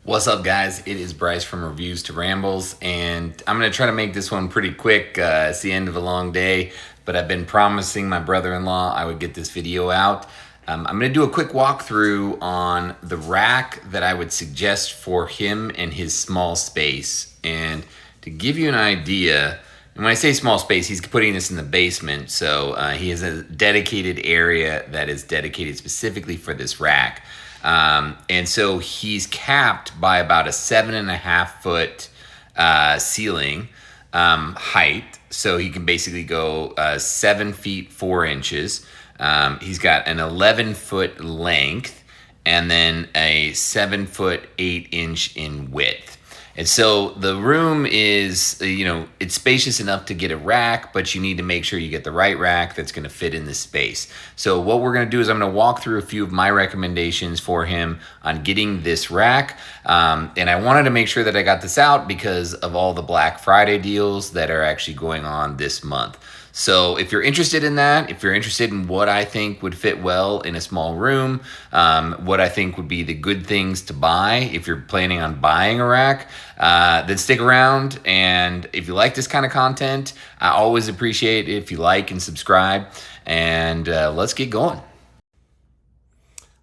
What's up, guys? It is Bryce from Reviews to Rambles, and I'm going to try to make this one pretty quick. It's the end of a long day, but I've been promising my brother-in-law I would get this video out. I'm going to do a quick walkthrough on the rack that I would suggest for him and his small space. And to give you an idea, and when I say small space, he's putting this in the basement, so he has a dedicated area that is dedicated specifically for this rack. And so he's capped by about a 7.5 foot ceiling height. So he can basically go 7 feet 4 inches. He's got an 11 foot length and then a 7 foot 8 inch in width. And so the room is, it's spacious enough to get a rack, but you need to make sure you get the right rack that's going to fit in this space. So what we're going to do is I'm going to walk through a few of my recommendations for him on getting this rack. And I wanted to make sure that I got this out because of all the Black Friday deals that are actually going on this month. So if you're interested in that, if you're interested in what I think would fit well in a small room, what I think would be the good things to buy if you're planning on buying a rack, then stick around. And if you like this kind of content, I always appreciate it if you like and subscribe. And let's get going.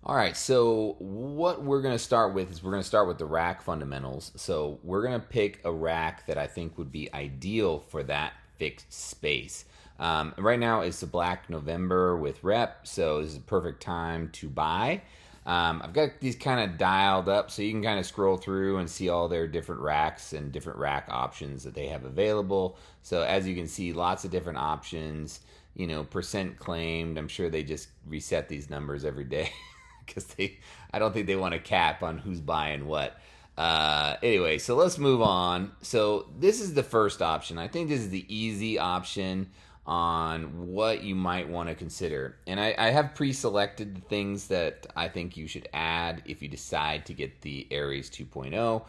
All right, so what we're going to start with is we're going to start with the rack fundamentals. So we're going to pick a rack that I think would be ideal for that fixed space. Right now it's the Black November with Rep, so this is a perfect time to buy. I've got these kind of dialed up so you can kind of scroll through and see all their different racks and different rack options that they have available. So as you can see, lots of different options, percent claimed. I'm sure they just reset these numbers every day because I don't think they want to cap on who's buying what. Anyway, so let's move on. So this is the first option. I think this is the easy option on what you might want to consider. And I have pre-selected the things that I think you should add if you decide to get the Aries 2.0.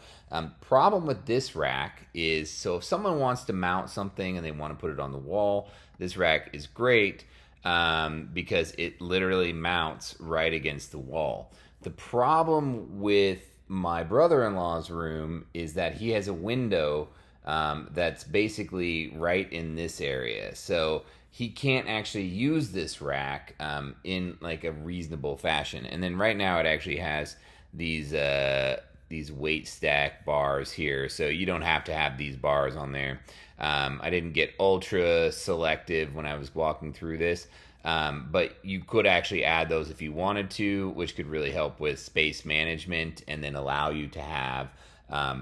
Problem with this rack is, so if someone wants to mount something and they want to put it on the wall, this rack is great because it literally mounts right against the wall. The problem with my brother-in-law's room is that he has a window that's basically right in this area. So he can't actually use this rack in like a reasonable fashion. And then right now it actually has these weight stack bars here. So you don't have to have these bars on there. I didn't get ultra selective when I was walking through this. But you could actually add those if you wanted to, which could really help with space management and then allow you to have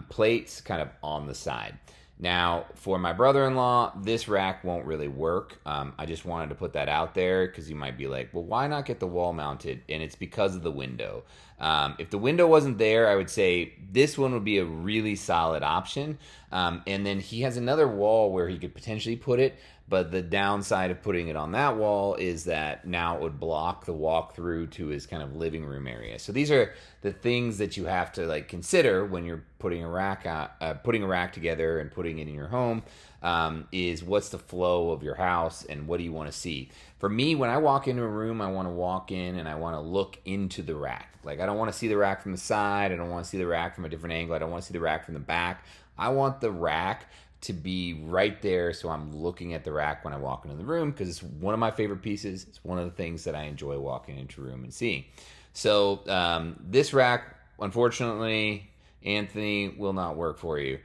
plates kind of on the side. Now, for my brother-in-law, this rack won't really work. I just wanted to put that out there because you might be like, well, why not get the wall mounted? And it's because of the window. If the window wasn't there, I would say this one would be a really solid option. And then he has another wall where he could potentially put it, but the downside of putting it on that wall is that now it would block the walk through to his kind of living room area. So these are the things that you have to consider when you're putting a rack together and putting it in your home. Is what's the flow of your house and what do you want to see? For me, when I walk into a room, I want to walk in and I want to look into the rack. I don't want to see the rack from the side. I don't want to see the rack from a different angle. I don't want to see the rack from the back. I want the rack to be right there, so I'm looking at the rack when I walk into the room because it's one of my favorite pieces. It's one of the things that I enjoy walking into a room and seeing. So this rack, unfortunately, Anthony, will not work for you.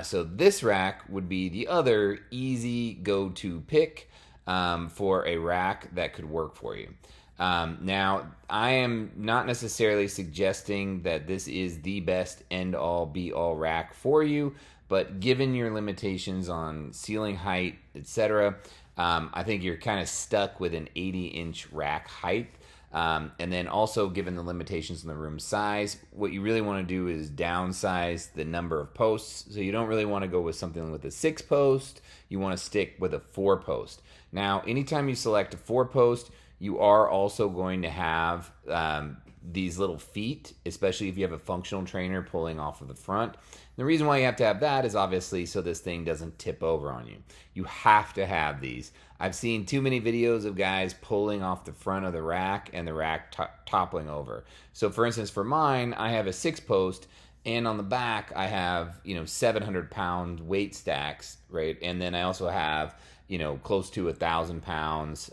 So this rack would be the other easy go-to pick for a rack that could work for you. Now, I am not necessarily suggesting that this is the best end-all, be-all rack for you, but given your limitations on ceiling height, etc., I think you're kind of stuck with an 80-inch rack height. And then also, given the limitations in the room size, what you really want to do is downsize the number of posts. So you don't really want to go with something with a 6-post. You want to stick with a 4-post. Now, anytime you select a 4-post, You are also going to have these little feet, especially if you have a functional trainer pulling off of the front. The reason why you have to have that is obviously so this thing doesn't tip over on you. You have to have these. I've seen too many videos of guys pulling off the front of the rack and the rack toppling over. So for instance, for mine, I have a 6-post, and on the back I have 700-pound weight stacks, right? And then I also have close to 1,000 pounds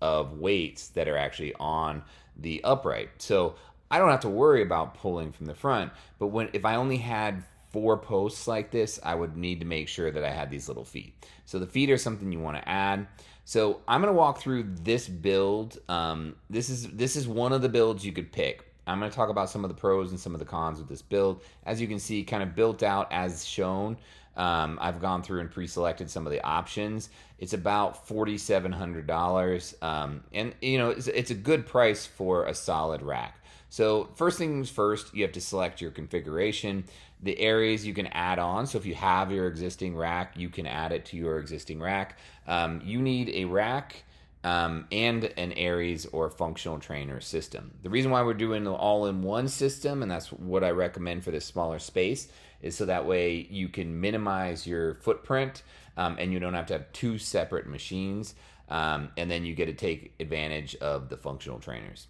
of weights that are actually on the upright. So I don't have to worry about pulling from the front. But if I only had 4 posts like this, I would need to make sure that I had these little feet. So the feet are something you want to add. So I'm going to walk through this build. This is one of the builds you could pick. I'm going to talk about some of the pros and some of the cons with this build. As you can see, kind of built out as shown. I've gone through and pre-selected some of the options. It's about $4,700, and it's a good price for a solid rack. So first things first, you have to select your configuration, the areas you can add on. So if you have your existing rack, you can add it to your existing rack. You need a rack and an Aries or functional trainer system. The reason why we're doing the all-in-one system, and that's what I recommend for this smaller space, is so that way you can minimize your footprint and you don't have to have 2 separate machines, and then you get to take advantage of the functional trainers.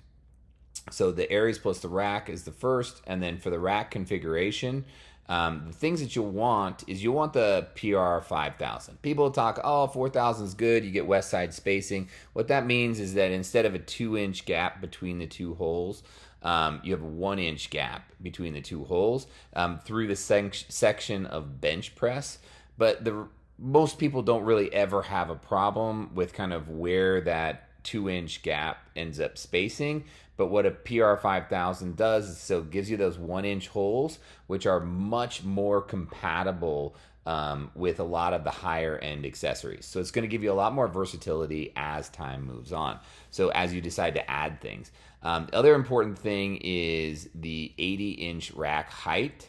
So the Aries plus the rack is the first, and then for the rack configuration, the things that you'll want is you'll want the PR 5000. People talk, 4,000 is good, you get west side spacing. What that means is that instead of a 2-inch gap between the 2 holes, you have a 1-inch gap between the 2 holes through the section of bench press. But most people don't really ever have a problem with kind of where that 2-inch gap ends up spacing. But what a PR 5000 does is so it gives you those 1-inch holes, which are much more compatible with a lot of the higher end accessories. So it's going to give you a lot more versatility as time moves on. So as you decide to add things. The other important thing is the 80-inch rack height,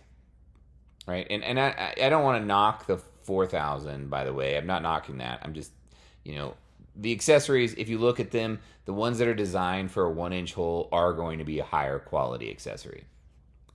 right? And I don't want to knock the 4000, by the way. I'm not knocking that. I'm just, the accessories, if you look at them, the ones that are designed for a 1-inch hole are going to be a higher quality accessory.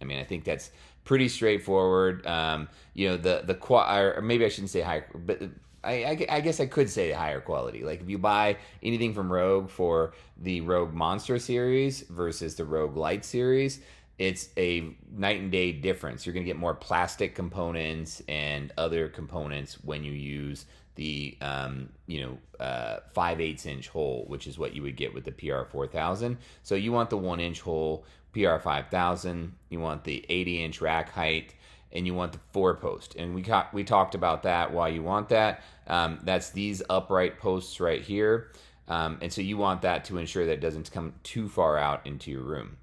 I mean, I think that's pretty straightforward. Or maybe I shouldn't say high, but I guess I could say higher quality. Like if you buy anything from Rogue for the Rogue Monster series versus the Rogue Light series, it's a night and day difference. You're going to get more plastic components and other components when you use the 5/8 inch hole, which is what you would get with the PR 4000. So you want the 1-inch hole, PR 5000. You want the 80-inch rack height, and you want the 4-post. And we talked about that. Why you want that? That's these upright posts right here, and so you want that to ensure that it doesn't come too far out into your room.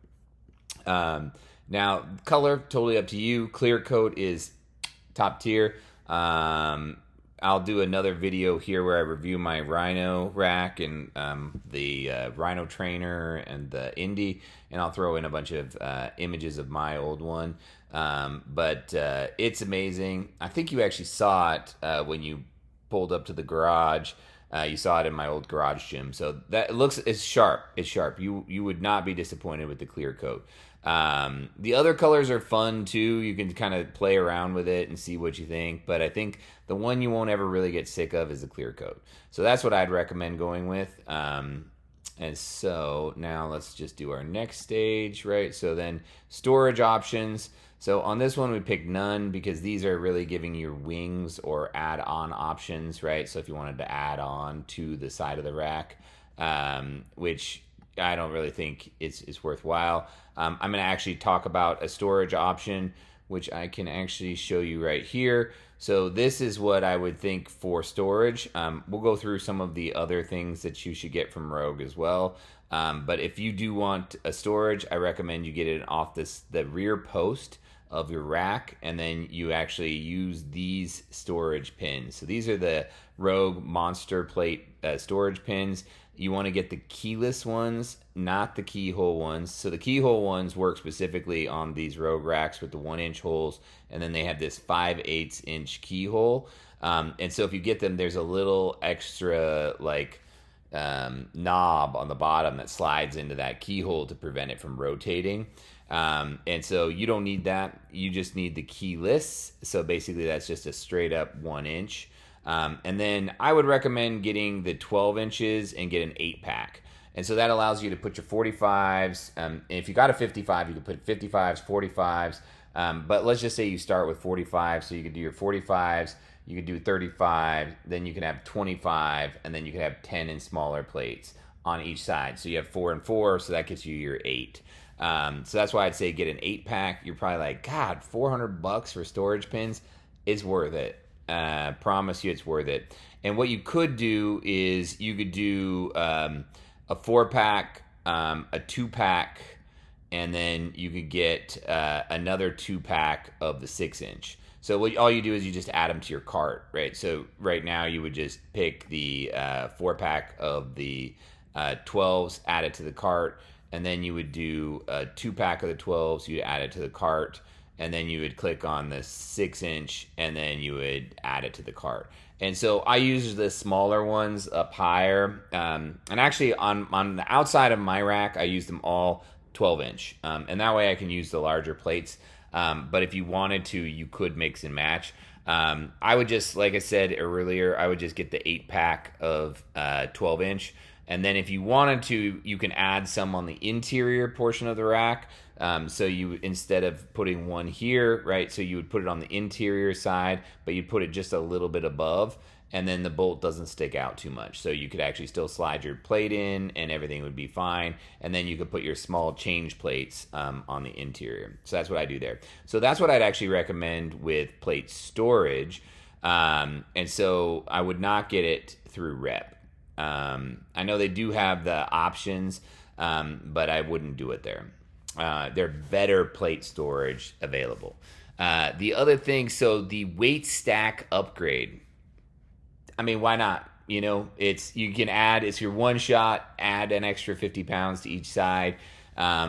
Now, color, totally up to you. Clear coat is top tier. I'll do another video here where I review my Rhino rack and the Rhino trainer and the Indy, and I'll throw in a bunch of images of my old one. But it's amazing. I think you actually saw it when you pulled up to the garage. You saw it in my old garage gym. So that it's sharp. It's sharp. You would not be disappointed with the clear coat. The other colors are fun too. You can kind of play around with it and see what you think. But I think the one you won't ever really get sick of is the clear coat. So that's what I'd recommend going with. And so now let's just do our next stage, right? So then storage options. So on this one, we picked none because these are really giving you wings or add-on options, right? So if you wanted to add on to the side of the rack, which I don't really think it's worthwhile. I'm going to actually talk about a storage option, which I can actually show you right here. So this is what I would think for storage. We'll go through some of the other things that you should get from Rogue as well. But if you do want a storage, I recommend you get it off the rear post of your rack, and then you actually use these storage pins. So these are the Rogue Monster Plate storage pins. You want to get the keyless ones, not the keyhole ones. So the keyhole ones work specifically on these Rogue racks with the 1-inch holes, and then they have this 5/8 inch keyhole. And so if you get them, there's a little extra knob on the bottom that slides into that keyhole to prevent it from rotating. And so you don't need that. You just need the keyless. So basically, that's just a straight up 1 inch. And then I would recommend getting the 12 inches and get an 8-pack. And so that allows you to put your 45s. If you got a 55, you can put 55s, 45s. But let's just say you start with 45, so you could do your 45s, you could do 35, then you can have 25, and then you can have 10 and smaller plates on each side. So you have 4 and 4, so that gets you your 8. So that's why I'd say get an 8-pack. You're probably like, God, $400 for storage pins? It's worth it. Promise you it's worth it. And what you could do is you could do a 4-pack, a 2-pack, and then you could get another 2-pack of the 6-inch. So all you do is you just add them to your cart, right? So right now you would just pick the 4-pack of the 12s, add it to the cart, and then you would do a 2-pack of the 12s, you'd add it to the cart, and then you would click on the 6-inch, and then you would add it to the cart. And so I use the smaller ones up higher. And actually on the outside of my rack, I use them all 12-inch. And that way I can use the larger plates. But if you wanted to, you could mix and match. I would just, like I said earlier, I would just get the 8-pack of 12-inch. And then if you wanted to, you can add some on the interior portion of the rack. So you, instead of putting one here, right, so you would put it on the interior side, but you'd put it just a little bit above, and then the bolt doesn't stick out too much. So you could actually still slide your plate in and everything would be fine. And then you could put your small change plates on the interior. So that's what I do there. So that's what I'd actually recommend with plate storage. And so I would not get it through Rep. I know they do have the options, but I wouldn't do it there. There are better plate storage available. The other thing, so the weight stack upgrade. I mean, why not? You know, you can add, it's your one shot, add an extra 50 pounds to each side.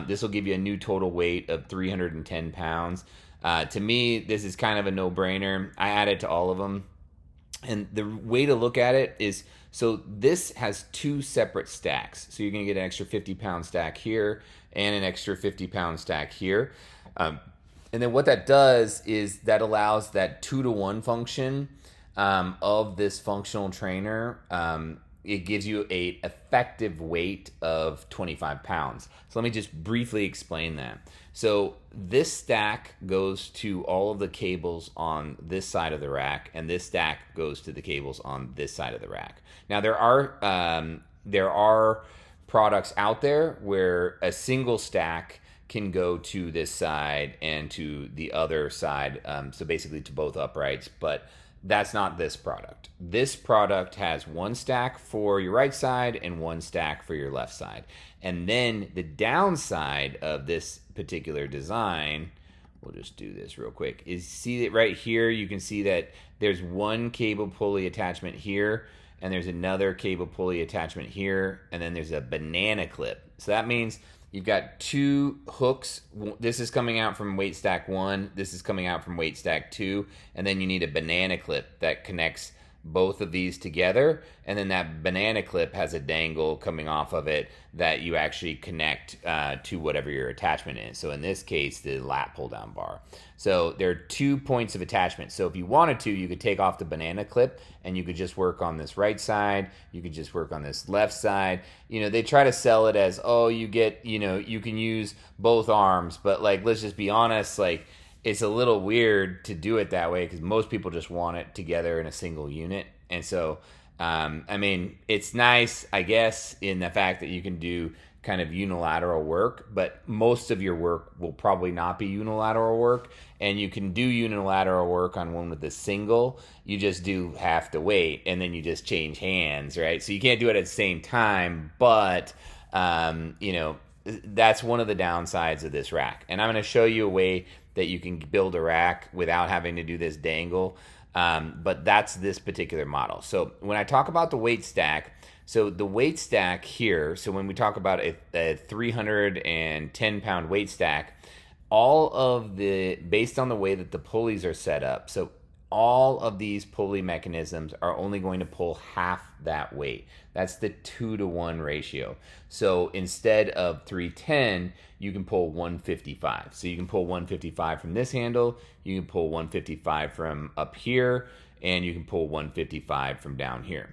This will give you a new total weight of 310 pounds. To me, this is kind of a no-brainer. I add it to all of them. And the way to look at it is, so this has 2 separate stacks. So you're going to get an extra 50-pound stack here and an extra 50-pound stack here. And then what that does is that allows that 2-to-1 function of this functional trainer. It gives you a effective weight of 25 pounds. So let me just briefly explain that. So this stack goes to all of the cables on this side of the rack, and this stack goes to the cables on this side of the rack. Now there are products out there where a single stack can go to this side and to the other side, so basically to both uprights, but that's not this product. This product has 1 stack for your right side and 1 stack for your left side. And then the downside of this particular design, we'll just do this real quick, is see that right here, you can see that there's 1 cable pulley attachment here, and there's another cable pulley attachment here, and then there's a banana clip. So that means you've got 2 hooks. This is coming out from weight stack 1. This is coming out from weight stack 2. And then you need a banana clip that connects both of these together. And then that banana clip has a dangle coming off of it that you actually connect to whatever your attachment is. So in this case, the lat pull down bar. So there are 2 points of attachment. So if you wanted to, you could take off the banana clip and you could just work on this right side. You could just work on this left side. You know, they try to sell it as, oh, you get, you know, you can use both arms. But like, let's just be honest, like, it's a little weird to do it that way because most people just want it together in a single unit. And so, I mean, it's nice, I guess, in the fact that you can do kind of unilateral work, but most of your work will probably not be unilateral work. And you can do unilateral work on one with a single. You just do half the weight and then you just change hands, right? So you can't do it at the same time, but, you know, that's one of the downsides of this rack. And I'm going to show you a way that you can build a rack without having to do this dangle. But that's this particular model. So when I talk about the weight stack, so the weight stack here, so when we talk about a 310 pound weight stack, all of the, based on the way that the pulleys are set up, so all of these pulley mechanisms are only going to pull half that weight. That's the 2-to-1 ratio. So instead of 310, you can pull 155. So you can pull 155 from this handle, you can pull 155 from up here, and you can pull 155 from down here.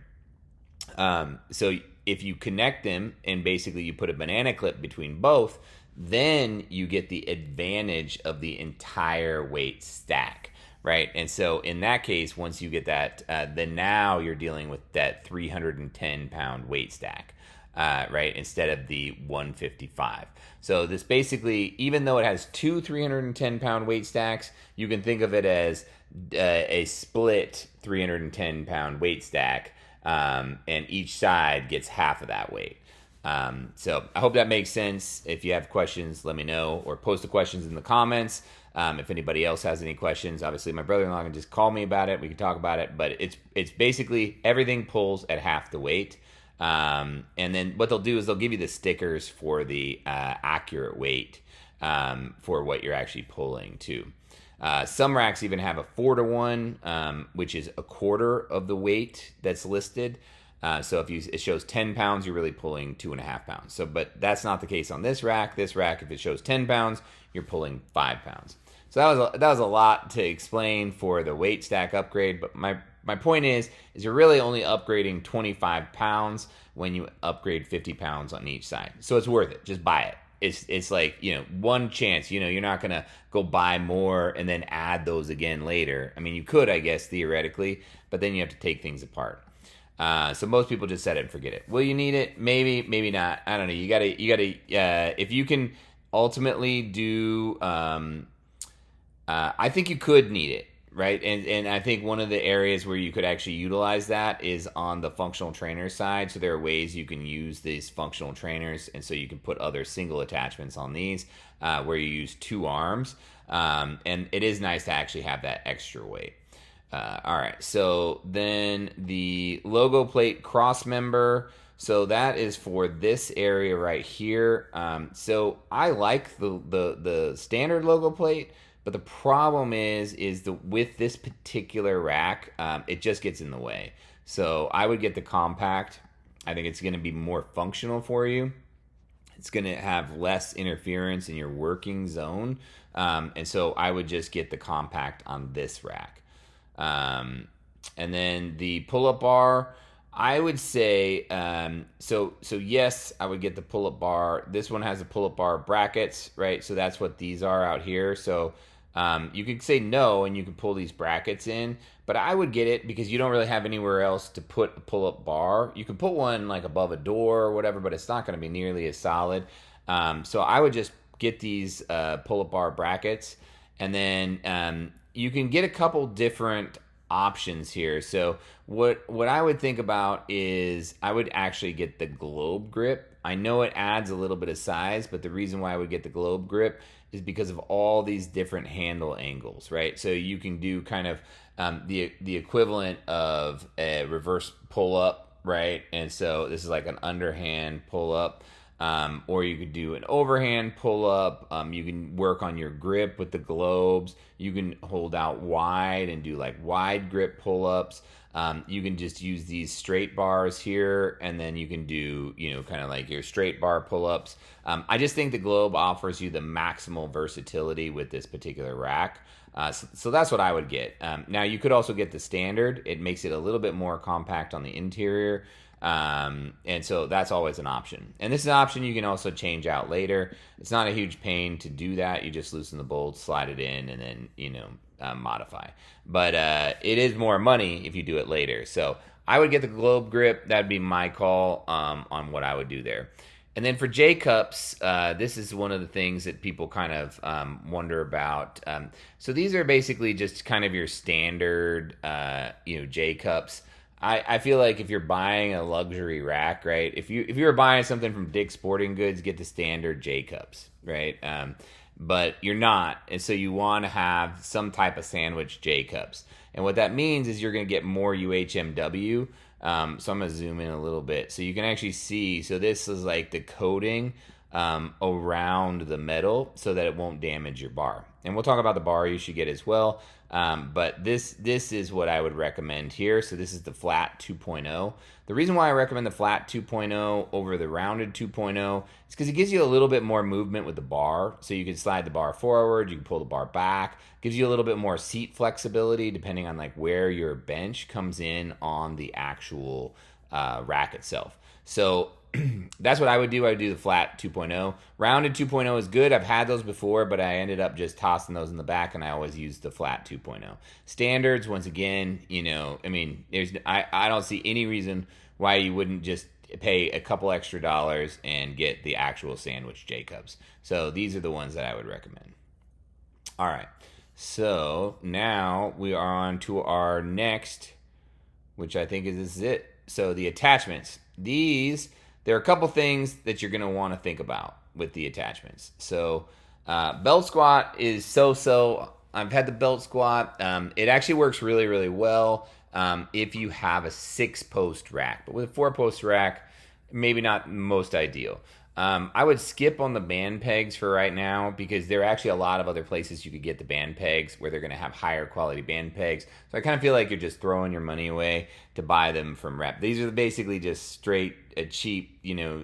So if you connect them and basically you put a banana clip between both, then you get the advantage of the entire weight stack, right? And so in that case, once you get that, then now you're dealing with that 310 pound weight stack, right? Instead of the 155. So this basically, even though it has two 310 pound weight stacks, you can think of it as a split 310 pound weight stack. And each side gets half of that weight. So I hope that makes sense. If you have questions, let me know, or post the questions in the comments. If anybody else has any questions, obviously my brother-in-law can just call me about it. We can talk about it, but it's basically everything pulls at half the weight. And then what they'll do is they'll give you the stickers for the accurate weight for what you're actually pulling too. Some racks even have a 4-to-1, which is a quarter of the weight that's listed. So if it shows 10 pounds, you're really pulling 2.5 pounds. So, but that's not the case on this rack. This rack, if it shows 10 pounds, you're pulling 5 pounds. So that was a lot to explain for the weight stack upgrade. But my point is you're really only upgrading 25 pounds when you upgrade 50 pounds on each side. So it's worth it. Just buy it. It's like, one chance, you're not going to go buy more and then add those again later. I mean, you could, I guess, theoretically, but then you have to take things apart. So most people just set it and forget it. Will you need it? Maybe, maybe not. I don't know. You gotta, if you can ultimately do, I think you could need it. Right. And I think one of the areas where you could actually utilize that is on the functional trainer side. So there are ways you can use these functional trainers. And so you can put other single attachments on these where you use 2 arms. And it is nice to actually have that extra weight. All right. So then the logo plate cross member. So that is for this area right here. So I like the standard logo plate. But the problem is with this particular rack, it just gets in the way. So I would get the compact. I think it's going to be more functional for you. It's going to have less interference in your working zone. And so I would just get the compact on this rack. And then the pull-up bar, I would say, so yes, I would get the pull-up bar. This one has the pull-up bar brackets, right? So that's what these are out here. So you could say no, and you could pull these brackets in, but I would get it because you don't really have anywhere else to put a pull-up bar. You could put one like above a door or whatever, but it's not going to be nearly as solid. So I would just get these pull-up bar brackets, and then you can get a couple different options here. So what I would think about is I would actually get the globe grip. I know it adds a little bit of size, but the reason why I would get the globe grip is because of all these different handle angles, right? So you can do kind of the equivalent of a reverse pull-up, right? And so this is like an underhand pull-up. Or you could do an overhand pull-up. You can work on your grip with the globes. You can hold out wide and do like wide grip pull-ups. You can just use these straight bars here, and then you can do, kind of like your straight bar pull-ups. I just think the globe offers you the maximal versatility with this particular rack. So that's what I would get. Now, you could also get the standard. It makes it a little bit more compact on the interior. And so that's always an option. And this is an option you can also change out later. It's not a huge pain to do that. You just loosen the bolts, slide it in, and then, modify. But it is more money if you do it later. So I would get the globe grip. That'd be my call on what I would do there. And then for J-cups, this is one of the things that people kind of wonder about. So these are basically just kind of your standard, J-cups. I feel like if you're buying a luxury rack, right? If you were buying something from Dick's Sporting Goods, get the standard J-cups, right? But you're not, and so you want to have some type of sandwich J-cups. And what that means is you're going to get more UHMW. So I'm going to zoom in a little bit so you can actually see. So this is like the coating around the metal so that it won't damage your bar. And we'll talk about the bar you should get as well. But this is what I would recommend here. So this is the flat 2.0. The reason why I recommend the flat 2.0 over the rounded 2.0 is because it gives you a little bit more movement with the bar. So you can slide the bar forward, you can pull the bar back. Gives you a little bit more seat flexibility depending on like where your bench comes in on the actual rack itself. So that's what I would do. I would do the flat 2.0. Rounded 2.0 is good. I've had those before, but I ended up just tossing those in the back, and I always use the flat 2.0. Standards, once again, I mean, I don't see any reason why you wouldn't just pay a couple extra dollars and get the actual Sandwich J-Cups. So these are the ones that I would recommend. All right. So now we are on to our next, which I think this is it. So the attachments. There are a couple things that you're going to want to think about with the attachments. So belt squat is so-so. I've had the belt squat. It actually works really, really well if you have a 6-post rack. But with a 4-post rack, maybe not most ideal. I would skip on the band pegs for right now because there are actually a lot of other places you could get the band pegs where they're going to have higher quality band pegs. So I kind of feel like you're just throwing your money away to buy them from Rep. These are basically just straight, cheap,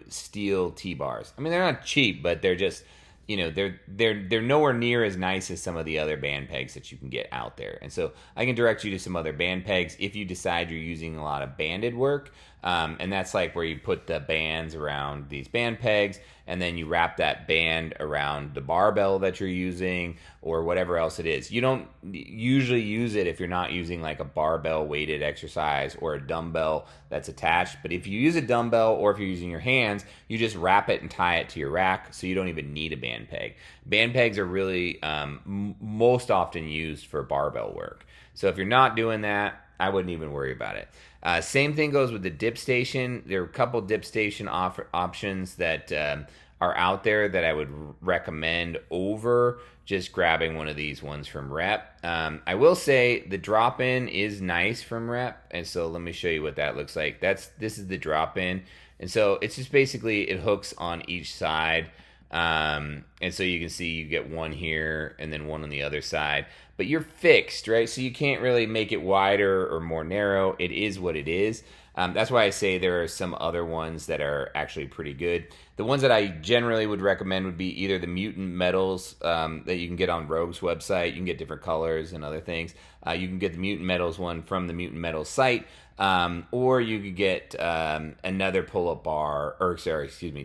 steel T-bars. I mean, they're not cheap, but they're just, they're nowhere near as nice as some of the other band pegs that you can get out there. And so I can direct you to some other band pegs if you decide you're using a lot of banded work. And that's like where you put the bands around these band pegs and then you wrap that band around the barbell that you're using or whatever else it is. You don't usually use it if you're not using like a barbell weighted exercise or a dumbbell that's attached. But if you use a dumbbell or if you're using your hands, you just wrap it and tie it to your rack so you don't even need a band peg. Band pegs are really most often used for barbell work. So if you're not doing that, I wouldn't even worry about it. Same thing goes with the dip station. There are a couple dip station options that are out there that I would recommend over just grabbing one of these ones from Rep. I will say the drop-in is nice from Rep, and so let me show you what that looks like. This is the drop-in, and so it's just basically it hooks on each side. And so you can see you get one here and then one on the other side, but you're fixed, right? So you can't really make it wider or more narrow. It is what it is. That's why I say there are some other ones that are actually pretty good. The ones that I generally would recommend would be either the Mutant Metals that you can get on Rogue's website. You can get different colors and other things. You can get the Mutant Metals one from the Mutant Metals site, or you could get another pull-up bar,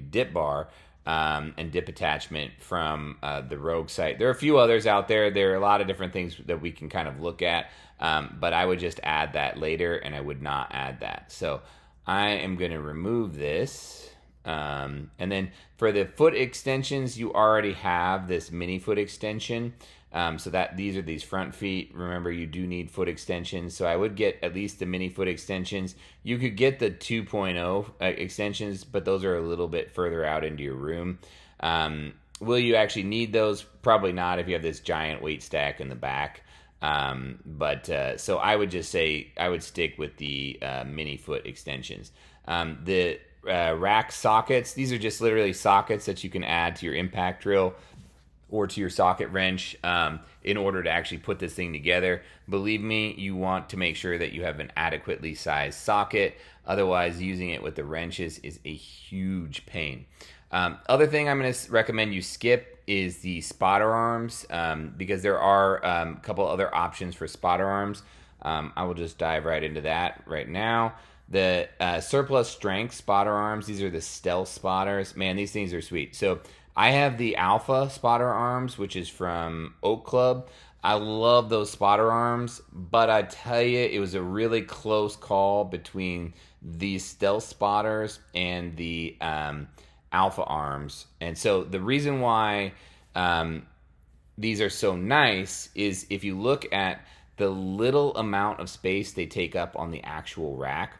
dip bar, and dip attachment from the Rogue site. There are a few others out there. There are a lot of different things that we can kind of look at, but I would just add that later, and I would not add that. So I am going to remove this. And then for the foot extensions, you already have this mini foot extension. So that these are these front feet. Remember, you do need foot extensions. So I would get at least the mini foot extensions. You could get the 2.0 extensions, but those are a little bit further out into your room. Will you actually need those? Probably not if you have this giant weight stack in the back. So I would just say I would stick with the mini foot extensions. The rack sockets, these are just literally sockets that you can add to your impact drill or to your socket wrench in order to actually put this thing together. Believe me, you want to make sure that you have an adequately sized socket. Otherwise, using it with the wrenches is a huge pain. Other thing I'm going to recommend you skip is the spotter arms because there are a couple other options for spotter arms. I will just dive right into that right now. The surplus strength spotter arms, these are the stealth spotters. Man, these things are sweet. So I have the Alpha spotter arms, which is from Oak Club. I love those spotter arms, but I tell you, it was a really close call between these stealth spotters and the Alpha arms. And so the reason why these are so nice is if you look at the little amount of space they take up on the actual rack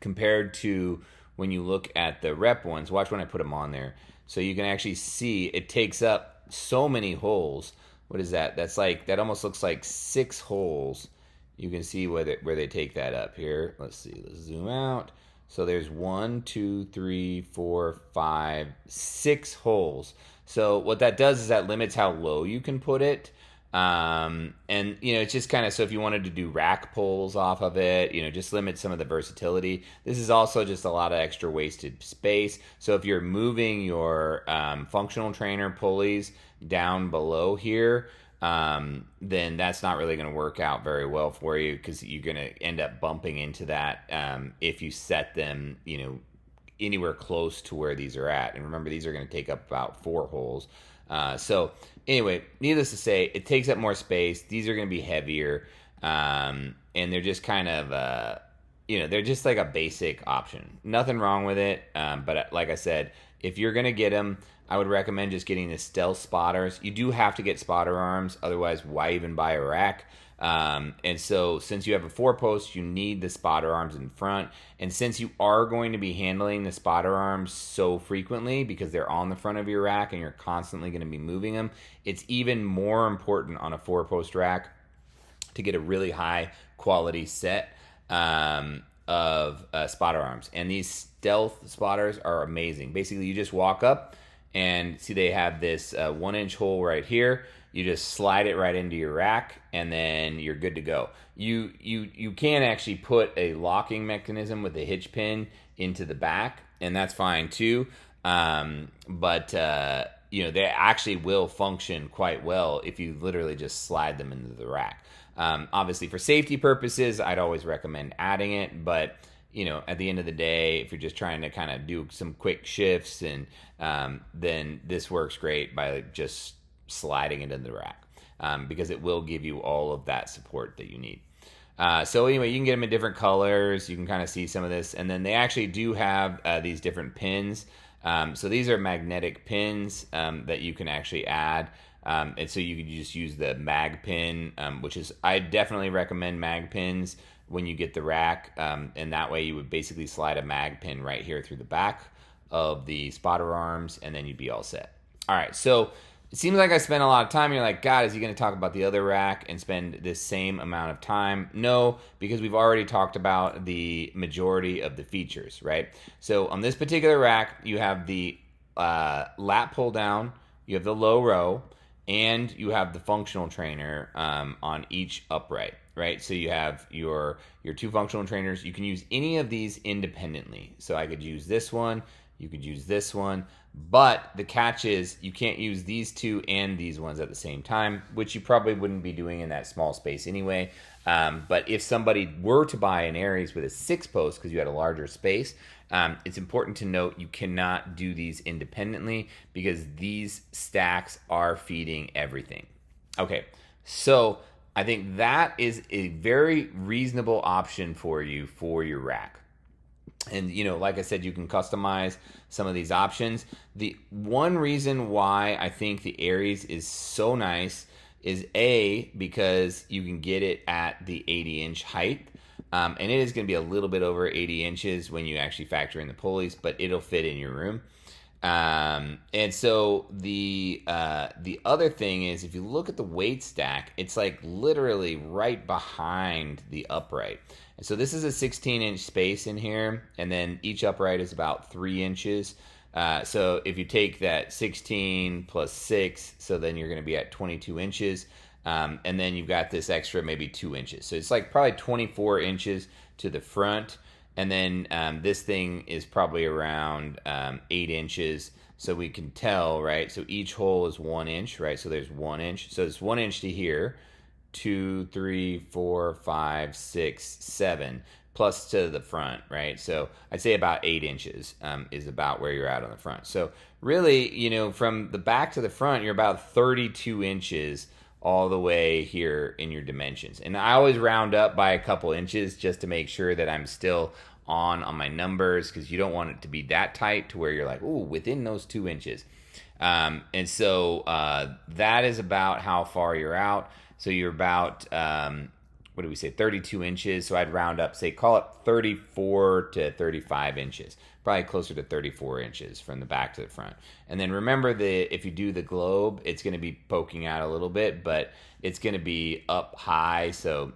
compared to when you look at the Rep ones. Watch when I put them on there. So you can actually see it takes up so many holes. What is that? That almost looks like 6 holes. You can see where they take that up here. Let's see. Let's zoom out. So there's 1, 2, 3, 4, 5, 6 holes. So what that does is that limits how low you can put it. And it's just kind of, so if you wanted to do rack pulls off of it, just limit some of the versatility. This is also just a lot of extra wasted space. So if you're moving your functional trainer pulleys down below here, then that's not really going to work out very well for you, because you're going to end up bumping into that if you set them, anywhere close to where these are at. And remember, these are going to take up about 4 holes. So anyway, needless to say, it takes up more space. These are going to be heavier, and they're just kind of, they're just like a basic option. Nothing wrong with it, but like I said, if you're going to get them, I would recommend just getting the stealth spotters. You do have to get spotter arms, otherwise why even buy a rack? And so since you have a 4-post, you need the spotter arms in front. And since you are going to be handling the spotter arms so frequently because they're on the front of your rack and you're constantly going to be moving them, it's even more important on a 4-post rack to get a really high quality set of spotter arms. And these stealth spotters are amazing. Basically, you just walk up and see they have this 1-inch hole right here. You just slide it right into your rack, and then you're good to go. You can actually put a locking mechanism with a hitch pin into the back, and that's fine too. But they actually will function quite well if you literally just slide them into the rack. Obviously, for safety purposes, I'd always recommend adding it, but at the end of the day, if you're just trying to kind of do some quick shifts, and then this works great by just sliding it into the rack, because it will give you all of that support that you need. So anyway, you can get them in different colors. You can kind of see some of this, and then they actually do have these different pins. So these are magnetic pins that you can actually add. And so you can just use the mag pin, which is, I definitely recommend mag pins when you get the rack. And that way you would basically slide a mag pin right here through the back of the spotter arms, and then you'd be all set. All right, so it seems like I spent a lot of time. You're like, God, is he going to talk about the other rack and spend this same amount of time? No, because we've already talked about the majority of the features, right? So on this particular rack, you have the lat pull down, you have the low row, and you have the functional trainer on each upright, right? So you have your 2 functional trainers. You can use any of these independently. So I could use this one, you could use this one, but the catch is you can't use these 2 and these ones at the same time, which you probably wouldn't be doing in that small space anyway. But if somebody were to buy an Aries with a 6-post because you had a larger space, it's important to note you cannot do these independently because these stacks are feeding everything. Okay, so I think that is a very reasonable option for you for your rack. And, like I said, you can customize some of these options. The one reason why I think the Aries is so nice is because you can get it at the 80-inch height. And it is going to be a little bit over 80 inches when you actually factor in the pulleys, but it'll fit in your room. And so the other thing is, if you look at the weight stack, it's like literally right behind the upright. And so this is a 16-inch space in here, and then each upright is about 3 inches. So if you take that 16 plus 6, so then you're going to be at 22 inches. And then you've got this extra maybe 2 inches. So it's like probably 24 inches to the front. And then this thing is probably around 8 inches. So we can tell, right? So each hole is 1 inch, right? So there's 1 inch. So it's 1 inch to here, 2, 3, 4, 5, 6, 7, plus to the front, right? So I'd say about 8 inches is about where you're at on the front. So really, from the back to the front, you're about 32 inches all the way here in your dimensions. And I always round up by a couple inches just to make sure that I'm still on my numbers, because you don't want it to be that tight to where you're like, ooh, within those 2 inches. And so that is about how far you're out. So you're about, what do we say, 32 inches. So I'd round up, say, call it 34 to 35 inches. Probably closer to 34 inches from the back to the front. And then remember, if you do the globe, it's going to be poking out a little bit, but it's going to be up high, so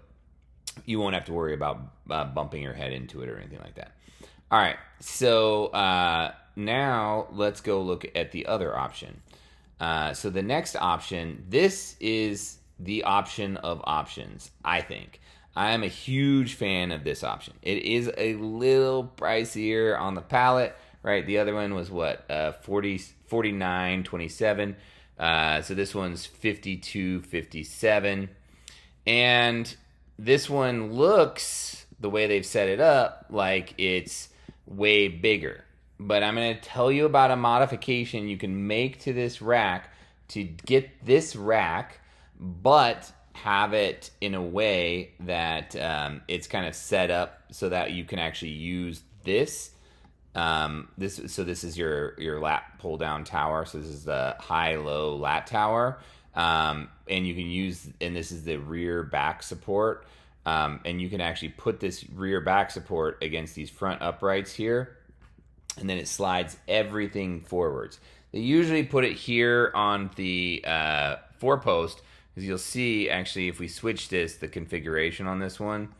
you won't have to worry about bumping your head into it or anything like that. All right, so now let's go look at the other option. So the next option, this is the option of options, I think. I am a huge fan of this option. It is a little pricier on the pallet, right? The other one was what, 49.27. So this one's 52.57. And this one looks, the way they've set it up, like it's way bigger. But I'm going to tell you about a modification you can make to this rack to get this rack, but have it in a way that it's kind of set up so that you can actually use this. This is your lat pull down tower. So this is the high-low lat tower, and you can use, and this is the rear back support, and you can actually put this rear back support against these front uprights here, and then it slides everything forwards. They usually put it here on the 4-post, because you'll see actually if we switch the configuration on this one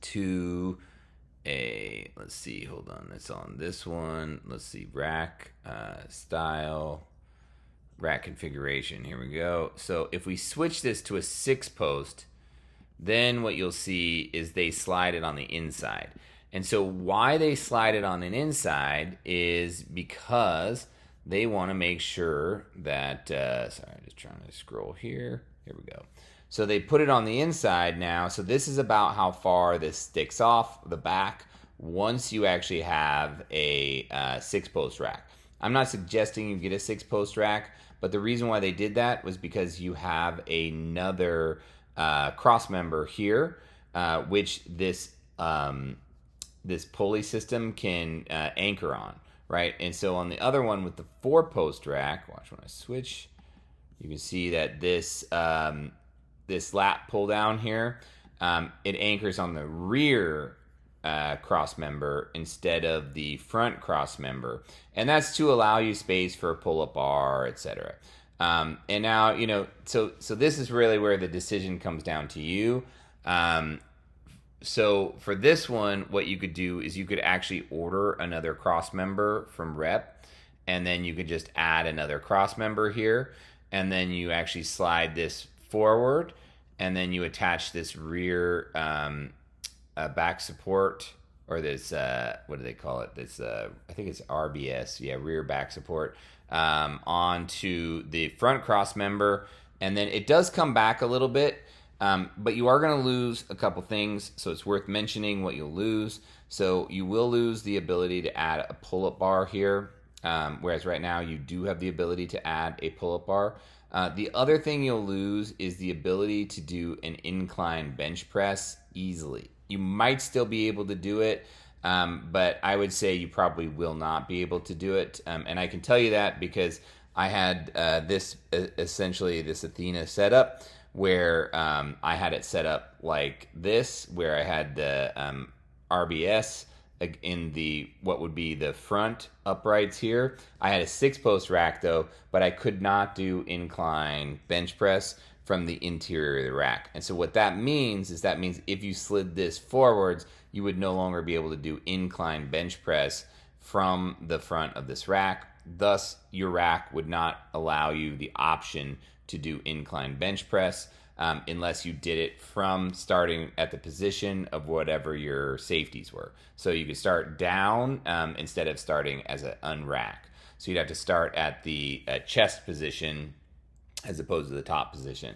to let's see, hold on, it's on this one. Let's see, rack style, rack configuration. Here we go. So if we switch this to a 6-post, then what you'll see is they slide it on the inside. And so why they slide it on an inside is because they want to make sure that, sorry, I'm just trying to scroll here. Here we go. So they put it on the inside now. So this is about how far this sticks off the back once you actually have a 6-post rack. I'm not suggesting you get a 6-post rack, but the reason why they did that was because you have another cross member here, which this pulley system can anchor on, right? And so on the other one with the 4-post rack, watch when I switch, you can see that this this lat pull down here, it anchors on the rear cross member instead of the front cross member, and that's to allow you space for a pull-up bar, etc. And now, you know, so this is really where the decision comes down to you. So for this one, what you could do is you could actually order another cross member from Rep, and then you could just add another cross member here, and then you actually slide this forward, and then you attach this rear back support, or this, what do they call it? This, I think it's RBS, yeah, rear back support, onto the front cross member, and then it does come back a little bit. But you are going to lose a couple things, so it's worth mentioning what you'll lose. So you will lose the ability to add a pull-up bar here, whereas right now you do have the ability to add a pull-up bar. The other thing you'll lose is the ability to do an incline bench press easily. You might still be able to do it, but I would say you probably will not be able to do it. And I can tell you that because I had this Athena setup, where I had it set up like this, where I had the RBS in the what would be the front uprights here. I had a 6-post rack though, but I could not do incline bench press from the interior of the rack. And so what that means is if you slid this forwards, you would no longer be able to do incline bench press from the front of this rack. Thus, your rack would not allow you the option to do incline bench press unless you did it from starting at the position of whatever your safeties were. So you could start down instead of starting as an unrack. So you'd have to start at the chest position as opposed to the top position.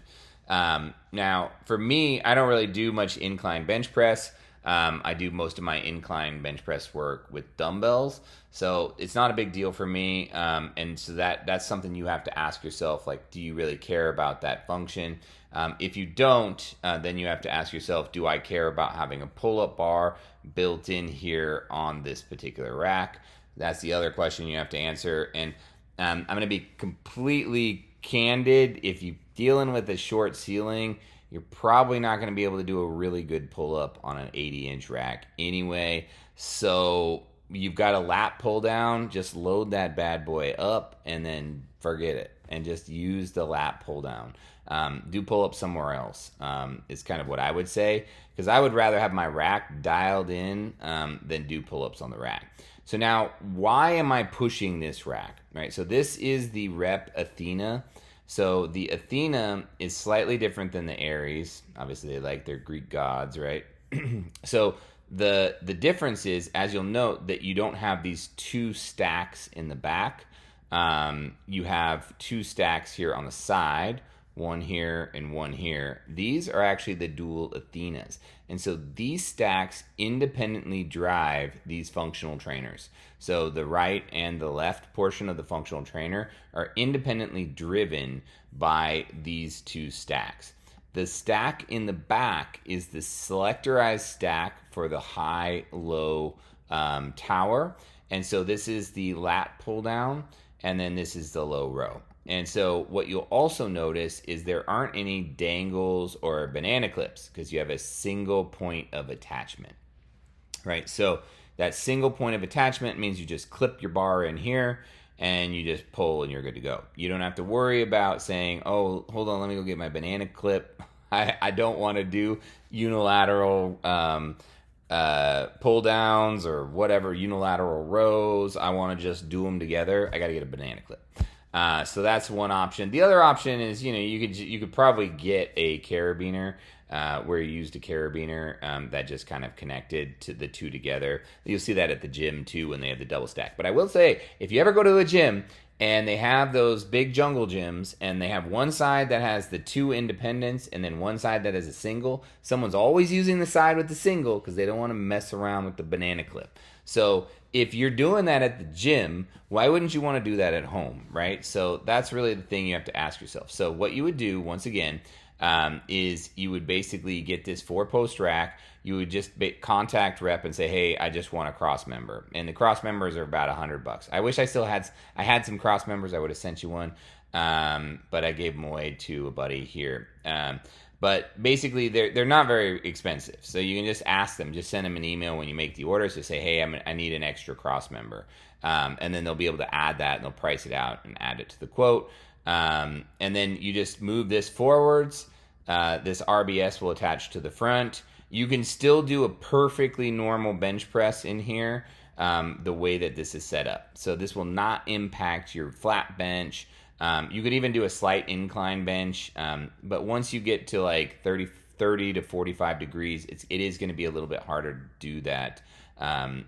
Now, for me, I don't really do much incline bench press. I do most of my incline bench press work with dumbbells, so it's not a big deal for me. And so that's something you have to ask yourself, like, do you really care about that function? If you don't, then you have to ask yourself, do I care about having a pull-up bar built in here on this particular rack? That's the other question you have to answer. And I'm going to be completely candid. If you're dealing with a short ceiling, you're probably not going to be able to do a really good pull-up on an 80-inch rack anyway. So you've got a lat pull down, just load that bad boy up and then forget it. and just use the lat pull down. Do pull up somewhere else, is kind of what I would say, because I would rather have my rack dialed in than do pull ups on the rack. So now, why am I pushing this rack? Right. So this is the Rep Athena. So the Athena is slightly different than the Ares. Obviously, they like their Greek gods, right? So the difference is, as you'll note, that you don't have these two stacks in the back. You have two stacks here on the side, one here and one here. These are actually the dual Athenas. And so these stacks independently drive these functional trainers. So the right and the left portion of the functional trainer are independently driven by these two stacks. The stack in the back is the selectorized stack for the high-low tower. And so this is the lat pull down, and then this is the low row. And so what you'll also notice is there aren't any dangles or banana clips because you have a single point of attachment, right? So that single point of attachment means you just clip your bar in here and you just pull and you're good to go. You don't have to worry about saying, oh, hold on, let me go get my banana clip. I don't want to do unilateral pull downs or whatever, unilateral rows. I want to just do them together. I got to get a banana clip. So that's one option. The other option is, you could probably get a carabiner where you used a carabiner that just kind of connected to the two together. You'll see that at the gym too when they have the double stack. But I will say, if you ever go to a gym and they have those big jungle gyms and they have one side that has the two independents and then one side that has a single, someone's always using the side with the single because they don't want to mess around with the banana clip. So if you're doing that at the gym, why wouldn't you want to do that at home, right? So that's really the thing you have to ask yourself. So what you would do, once again, is you would basically get this 4-post rack. You would just contact Rep and say, hey, I just want a cross member. And the cross members are about $100. I wish I had some cross members. I would have sent you one. But I gave them away to a buddy here. But basically, they're not very expensive. So you can just ask them, just send them an email when you make the order. So say, hey, I need an extra cross member. And then they'll be able to add that and they'll price it out and add it to the quote. And then you just move this forwards. This RBS will attach to the front. You can still do a perfectly normal bench press in here the way that this is set up. So this will not impact your flat bench. You could even do a slight incline bench. But once you get to like 30 to 45 degrees, it is going to be a little bit harder to do that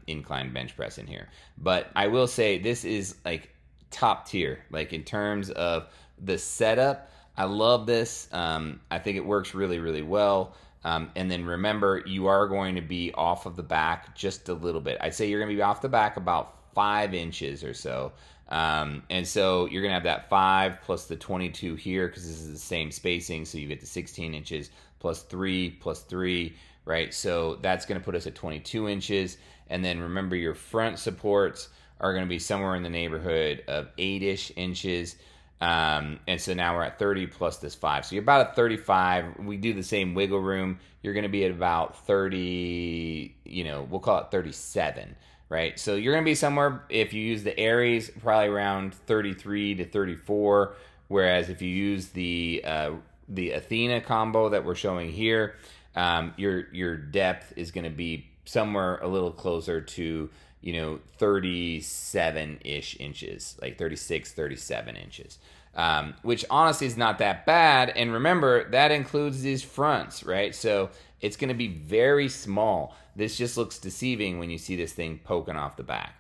incline bench press in here. But I will say this is like top tier, like in terms of the setup. I love this. I think it works really, really well. And then remember, you are going to be off of the back just a little bit. I'd say you're going to be off the back about 5 inches or so. And so you're going to have that 5 plus the 22 here because this is the same spacing. So you get the 16 inches plus 3, right? So that's going to put us at 22 inches. And then remember, your front supports are going to be somewhere in the neighborhood of 8-ish inches. And so now we're at 30 plus this 5. So you're about at 35. We do the same wiggle room. You're going to be at about 30, we'll call it 37, right? So you're going to be somewhere, if you use the Ares, probably around 33 to 34. Whereas if you use the Athena combo that we're showing here, your depth is going to be somewhere a little closer to 37-ish inches, like 36, 37 inches, which honestly is not that bad. And remember, that includes these fronts, right? So it's going to be very small. This just looks deceiving when you see this thing poking off the back.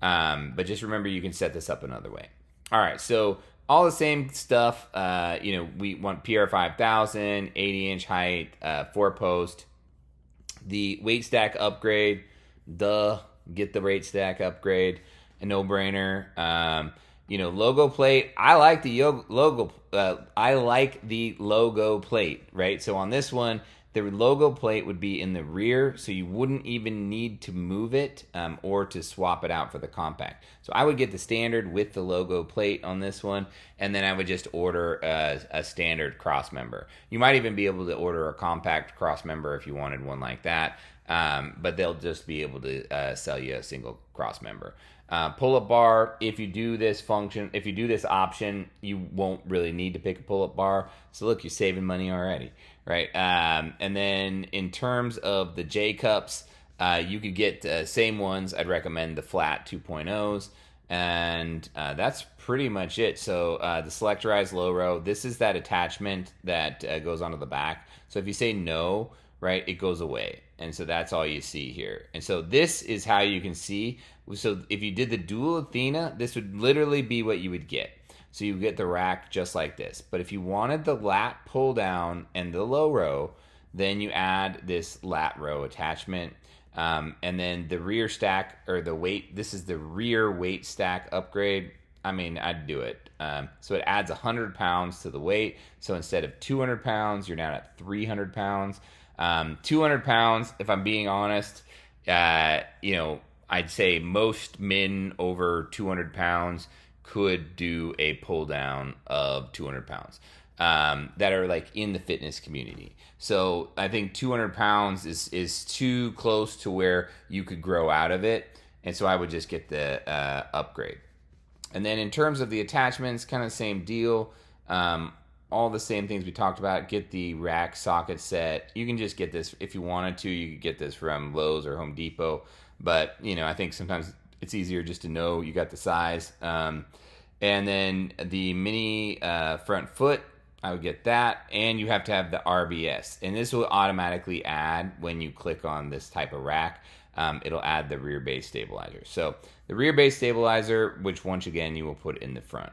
But just remember, you can set this up another way. All right, so all the same stuff. We want PR 5000, 80-inch height, 4-post. The weight stack upgrade, get the rate stack upgrade, a no-brainer. Logo plate. I like the logo. I like the logo plate, right? So on this one, the logo plate would be in the rear, so you wouldn't even need to move it or to swap it out for the compact. So I would get the standard with the logo plate on this one, and then I would just order a standard cross member. You might even be able to order a compact cross member if you wanted one like that. but they'll just be able to sell you a single cross member. Pull-up bar, if you do this option, you won't really need to pick a pull-up bar. So look, you're saving money already, right? And then in terms of the J cups, you could get same ones. I'd recommend the flat 2.0s. And that's pretty much it. So the selectorized low row, this is that attachment that goes onto the back. So if you say no, right, it goes away. And so that's all you see here. And so this is how you can see. So if you did the dual Athena, this would literally be what you would get. So you get the rack just like this. But if you wanted the lat pull down and the low row, then you add this lat row attachment. And then the rear stack, or the weight, this is the rear weight stack upgrade. I mean, I'd do it. So it adds 100 pounds to the weight. So instead of 200 pounds, you're down at 300 pounds. 200 pounds, if I'm being honest, I'd say most men over 200 pounds could do a pull down of 200 pounds. That are like in the fitness community. So I think 200 pounds is too close to where you could grow out of it. And so I would just get the upgrade. And then in terms of the attachments, kind of the same deal. All the same things we talked about. Get the rack socket set. You can just get this if you wanted to. You could get this from Lowe's or Home Depot. But, I think sometimes it's easier just to know you got the size. And then the mini front foot, I would get that, and you have to have the RBS, and this will automatically add when you click on this type of rack. It'll add the rear base stabilizer. So the rear base stabilizer, which once again you will put in the front.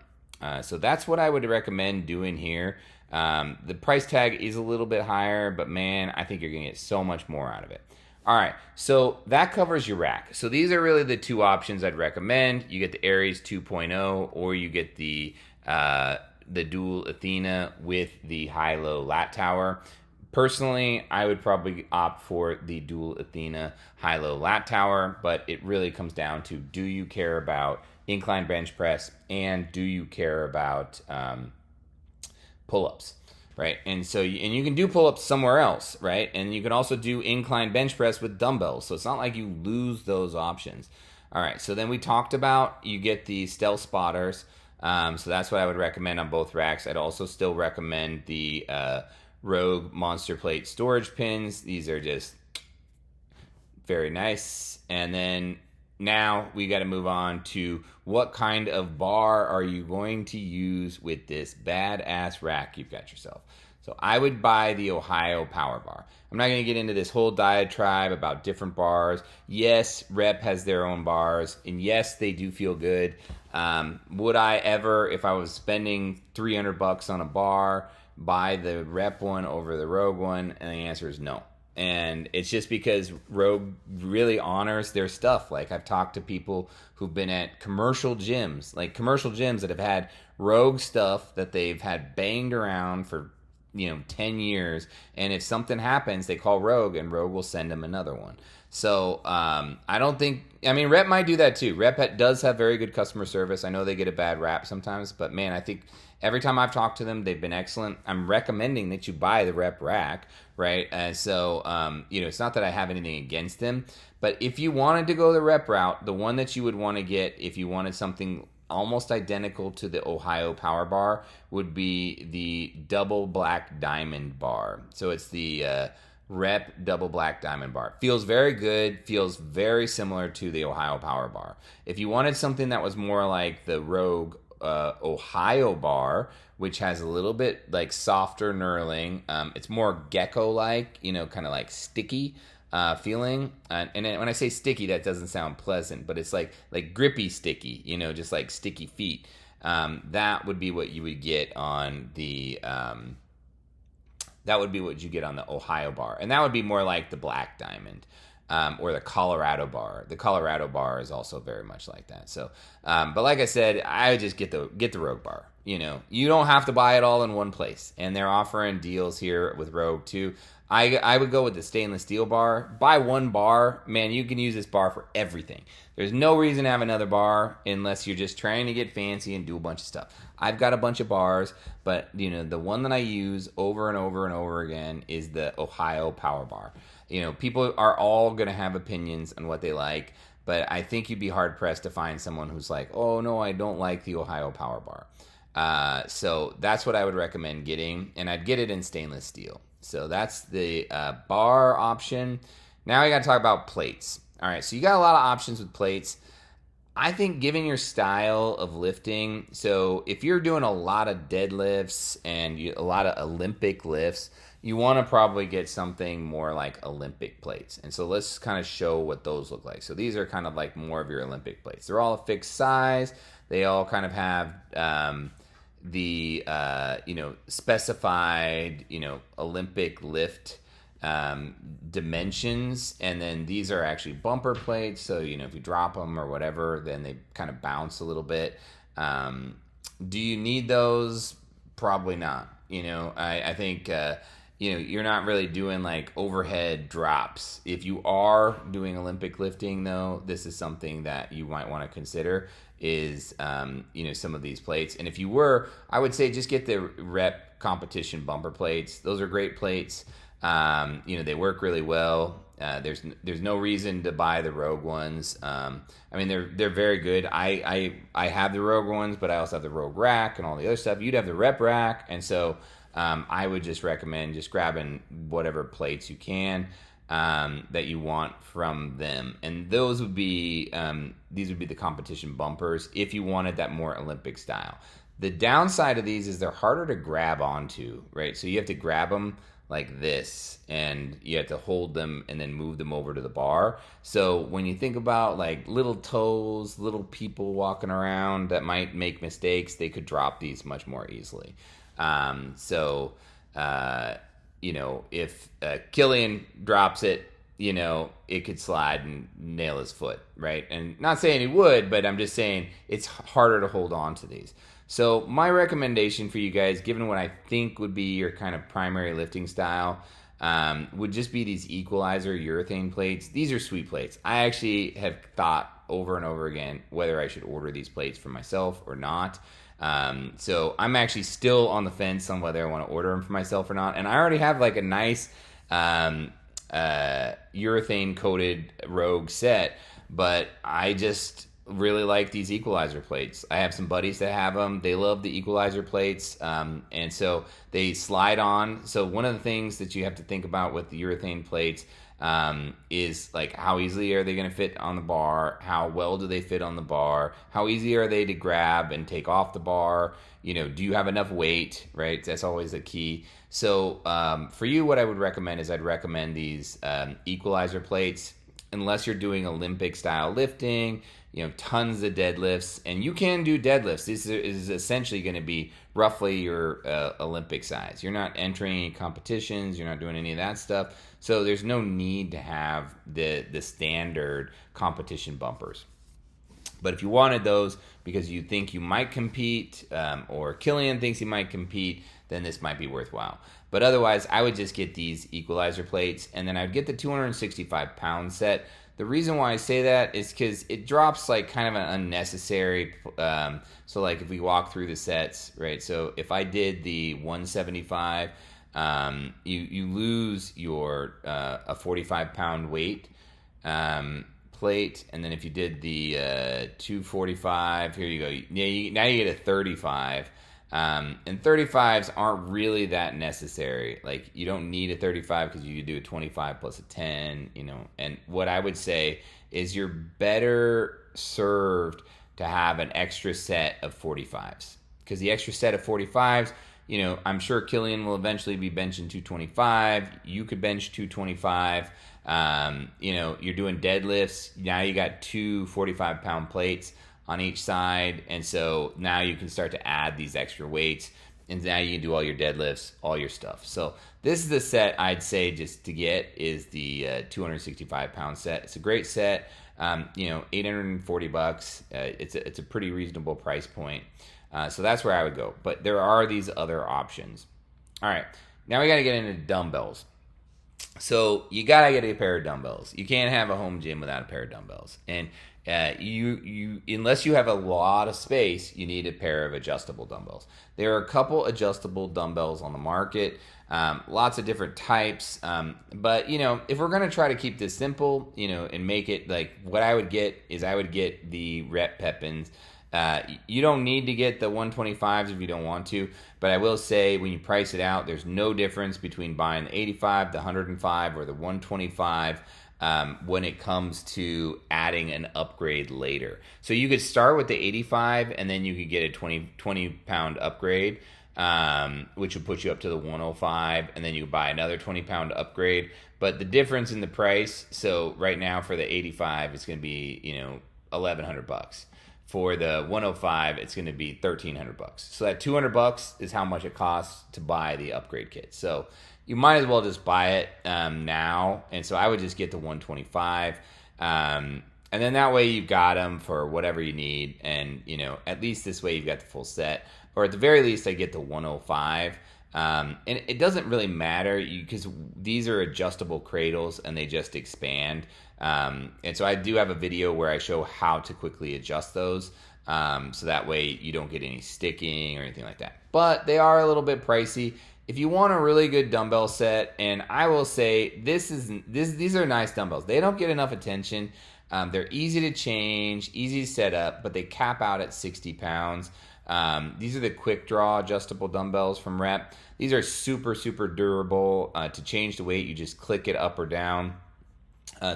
So that's what I would recommend doing here. The price tag is a little bit higher, but man, I think you're gonna get so much more out of it. All right, so that covers your rack. So these are really the two options I'd recommend. You get the Aries 2.0, or you get the dual Athena with the high-low lat tower. Personally, I would probably opt for the dual Athena high-low lat tower, but it really comes down to, do you care about incline bench press, and do you care about pull-ups, right? And so you can do pull-ups somewhere else, right? And you can also do incline bench press with dumbbells, so it's not like you lose those options. All right, so then we talked about, you get the Stealth Spotters. So that's what I would recommend on both racks. I'd also still recommend the Rogue Monster Plate storage pins. These are just very nice. And then now we got to move on to, what kind of bar are you going to use with this badass rack you've got yourself? So I would buy the Ohio Power Bar. I'm not going to get into this whole diatribe about different bars. Yes, Rep has their own bars, and yes, they do feel good. Would I ever, if I was spending $300 on a bar, buy the Rep one over the Rogue one? And the answer is no. And it's just because Rogue really honors their stuff. Like, I've talked to people who've been at commercial gyms that have had Rogue stuff that they've had banged around for 10 years, and if something happens, they call Rogue, and Rogue will send them another one. So Rep might do that too. Rep does have very good customer service. I know they get a bad rap sometimes, but man, I think every time I've talked to them, they've been excellent. I'm recommending that you buy the Rep rack, right? So it's not that I have anything against them, but if you wanted to go the Rep route, the one that you would want to get if you wanted something almost identical to the Ohio Power Bar would be the Double Black Diamond Bar. So it's the Rep Double Black Diamond Bar. Feels very good, feels very similar to the Ohio Power Bar. If you wanted something that was more like the Rogue Ohio Bar, which has a little bit like softer knurling, it's more gecko-like, kind of like sticky feeling, and when I say sticky, that doesn't sound pleasant, but it's like grippy sticky, just like sticky feet. That would be what you would get on the Ohio Bar, and that would be more like the Black Diamond, or the Colorado Bar. The Colorado Bar is also very much like that. So, but like I said, I would just get the Rogue Bar. You don't have to buy it all in one place, and they're offering deals here with Rogue too. I would go with the stainless steel bar. Buy one bar, man, you can use this bar for everything. There's no reason to have another bar unless you're just trying to get fancy and do a bunch of stuff. I've got a bunch of bars, but the one that I use over and over and over again is the Ohio Power Bar. People are all going to have opinions on what they like, but I think you'd be hard pressed to find someone who's like, oh no, I don't like the Ohio Power Bar. So that's what I would recommend getting, and I'd get it in stainless steel. So that's the bar option. Now I got to talk about plates. All right, so you got a lot of options with plates. I think given your style of lifting, so if you're doing a lot of deadlifts and a lot of Olympic lifts, you want to probably get something more like Olympic plates. And so let's kind of show what those look like. So these are kind of like more of your Olympic plates. They're all a fixed size. They all kind of have the specified Olympic lift dimensions, and then these are actually bumper plates, so if you drop them or whatever, then they kind of bounce a little bit. Do you need those? Probably not. I think you're not really doing like overhead drops. If you are doing Olympic lifting, though, this is something that you might want to consider is some of these plates. And if you were, I would say just get the Rep Competition bumper plates. Those are great plates. They work really well. There's no reason to buy the Rogue ones. They're very good. I have the Rogue ones, but I also have the Rogue Rack and all the other stuff. You'd have the Rep Rack, and so I would just recommend just grabbing whatever plates you can that you want from them, and those would be these would be the competition bumpers if you wanted that more Olympic style. The downside of these is they're harder to grab onto, right? So you have to grab them like this, and you have to hold them and then move them over to the bar. So when you think about like little toes, little people walking around that might make mistakes, they could drop these much more easily. If Killian drops it, it could slide and nail his foot, right? And not saying he would, but I'm just saying it's harder to hold on to these. So my recommendation for you guys, given what I think would be your kind of primary lifting style, would just be these Equalizer urethane plates. These are sweet plates. I actually have thought over and over again whether I should order these plates for myself or not. So I'm actually still on the fence on whether I want to order them for myself or not. And I already have like a nice urethane coated Rogue set, but I just really like these Equalizer plates. I have some buddies that have them. They love the Equalizer plates, and so they slide on. So one of the things that you have to think about with the urethane plates is like how easily are they going to fit on the bar? How well do they fit on the bar? How easy are they to grab and take off the bar? Do you have enough weight, right? That's always a key. So for you, what I would recommend is I'd recommend these Equalizer plates, unless you're doing Olympic style lifting, tons of deadlifts, and you can do deadlifts. This is essentially going to be roughly your Olympic size. You're not entering any competitions. You're not doing any of that stuff. So there's no need to have the standard competition bumpers. But if you wanted those because you think you might compete, or Killian thinks he might compete, then this might be worthwhile. But otherwise, I would just get these Equalizer plates, and then I'd get the 265-pound set. The reason why I say that is because it drops like kind of an unnecessary. So like if we walk through the sets, right? So if I did the 175, you lose your a 45-pound weight plate, and then if you did the 245, here you go. Now you get a 35. And 35s aren't really that necessary. Like you don't need a 35 because you could do a 25 plus a 10, and what I would say is you're better served to have an extra set of 45s, because the extra set of 45s, I'm sure Killian will eventually be benching 225. You could bench 225. You're doing deadlifts. Now you got two 45-pound plates on each side, and so now you can start to add these extra weights, and now you can do all your deadlifts, all your stuff. So this is the set I'd say just to get is the 265-pound set. It's a great set. $840. It's a pretty reasonable price point. So that's where I would go. But there are these other options. All right, now we got to get into dumbbells. So you gotta get a pair of dumbbells. You can't have a home gym without a pair of dumbbells. And you unless you have a lot of space, you need a pair of adjustable dumbbells. There are a couple adjustable dumbbells on the market, lots of different types. But if we're gonna try to keep this simple, and make it like what I would get is I would get the Rep Pepins. You don't need to get the 125s if you don't want to, but I will say when you price it out, there's no difference between buying the 85, the 105, or the 125 when it comes to adding an upgrade later. So you could start with the 85 and then you could get a 20 pound upgrade, which would put you up to the 105, and then you could buy another 20-pound upgrade. But the difference in the price, so right now for the 85, it's going to be $1,100. For the 105, it's going to be $1,300. So that $200 is how much it costs to buy the upgrade kit. So you might as well just buy it now. And so I would just get the 125. And then that way you've got them for whatever you need. And, at least this way you've got the full set. Or at the very least, I get the 105. And it doesn't really matter because these are adjustable cradles and they just expand. And so I do have a video where I show how to quickly adjust those. So that way you don't get any sticking or anything like that. But they are a little bit pricey. If you want a really good dumbbell set, and I will say these are nice dumbbells. They don't get enough attention. They're easy to change, easy to set up, but they cap out at 60 pounds. These are the quick draw adjustable dumbbells from Rep. These are super, super durable. To change the weight, you just click it up or down.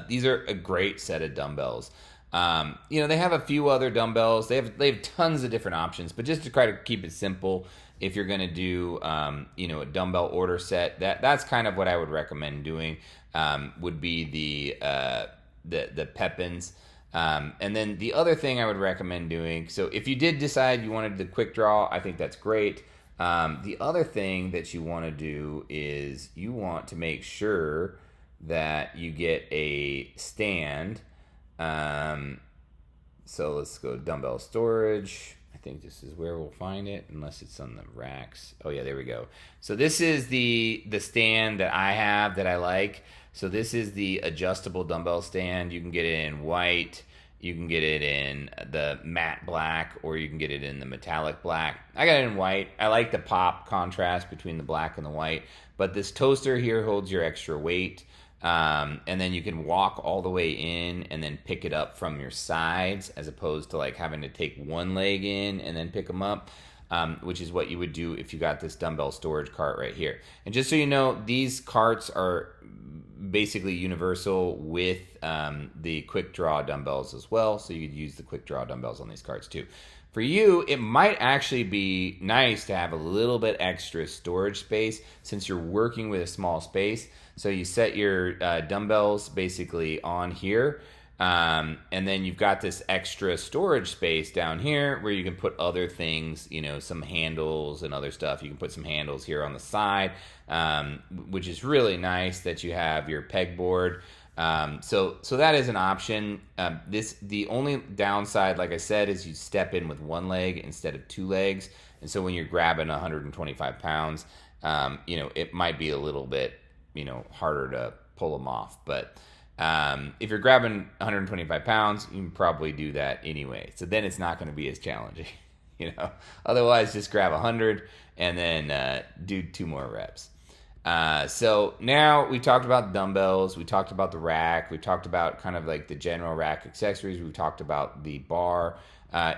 These are a great set of dumbbells. They have a few other dumbbells. They have tons of different options, but just to try to keep it simple, if you're going to do, a dumbbell order set, that's kind of what I would recommend doing, would be the Pepins. And then the other thing I would recommend doing, so if you did decide you wanted the quick draw, I think that's great. The other thing that you want to do is you want to make sure that you get a stand. So let's go to dumbbell storage. I think this is where we'll find it, unless it's on the racks. Oh yeah, there we go. So this is the stand that I have that I like. So this is the adjustable dumbbell stand. You can get it in white, you can get it in the matte black, or you can get it in the metallic black. I got it in white. I like the pop contrast between the black and the white, but this toaster here holds your extra weight. And then you can walk all the way in and then pick it up from your sides, as opposed to like having to take one leg in and then pick them up, which is what you would do if you got this dumbbell storage cart right here. And just so you know, these carts are basically universal with the quick draw dumbbells as well. So you could use the quick draw dumbbells on these carts too. For you, it might actually be nice to have a little bit extra storage space since you're working with a small space. So you set your dumbbells basically on here, and then you've got this extra storage space down here where you can put other things, some handles and other stuff. You can put some handles here on the side, which is really nice that you have your pegboard. So that is an option. The only downside, like I said, is you step in with one leg instead of two legs. And so when you're grabbing 125 pounds, it might be a little bit, harder to pull them off. But if you're grabbing 125 pounds, you can probably do that anyway. So then it's not going to be as challenging, Otherwise, just grab 100 and then do 2 more reps. So now we talked about dumbbells, we talked about the rack, we talked about kind of like the general rack accessories, we talked about the bar.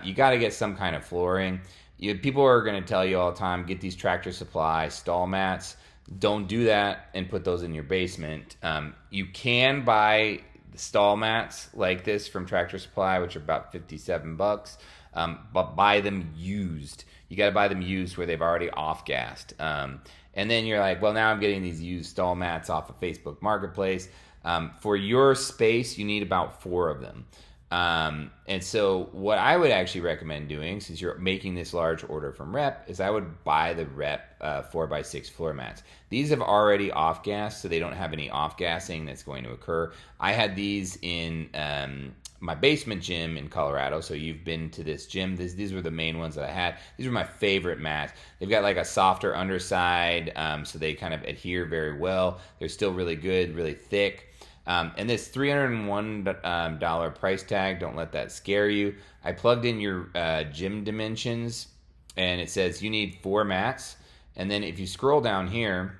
You got to get some kind of flooring. People are going to tell you all the time, get these Tractor Supply stall mats. Don't do that and put those in your basement. You can buy stall mats like this from Tractor Supply, which are about $57, but buy them used. You got to buy them used where they've already off-gassed. And then you're like, well, now I'm getting these used stall mats off of Facebook Marketplace. For your space, you need about 4 of them. And so what I would actually recommend doing, since you're making this large order from Rep, is I would buy the Rep 4x6 floor mats. These have already off-gassed, so they don't have any off-gassing that's going to occur. I had these in my basement gym in Colorado, so you've been to this gym. These were the main ones that I had. These were my favorite mats. They've got like a softer underside, so they kind of adhere very well. They're still really good, really thick. And this $301 price tag, don't let that scare you. I plugged in your gym dimensions, and it says you need 4 mats. And then if you scroll down here,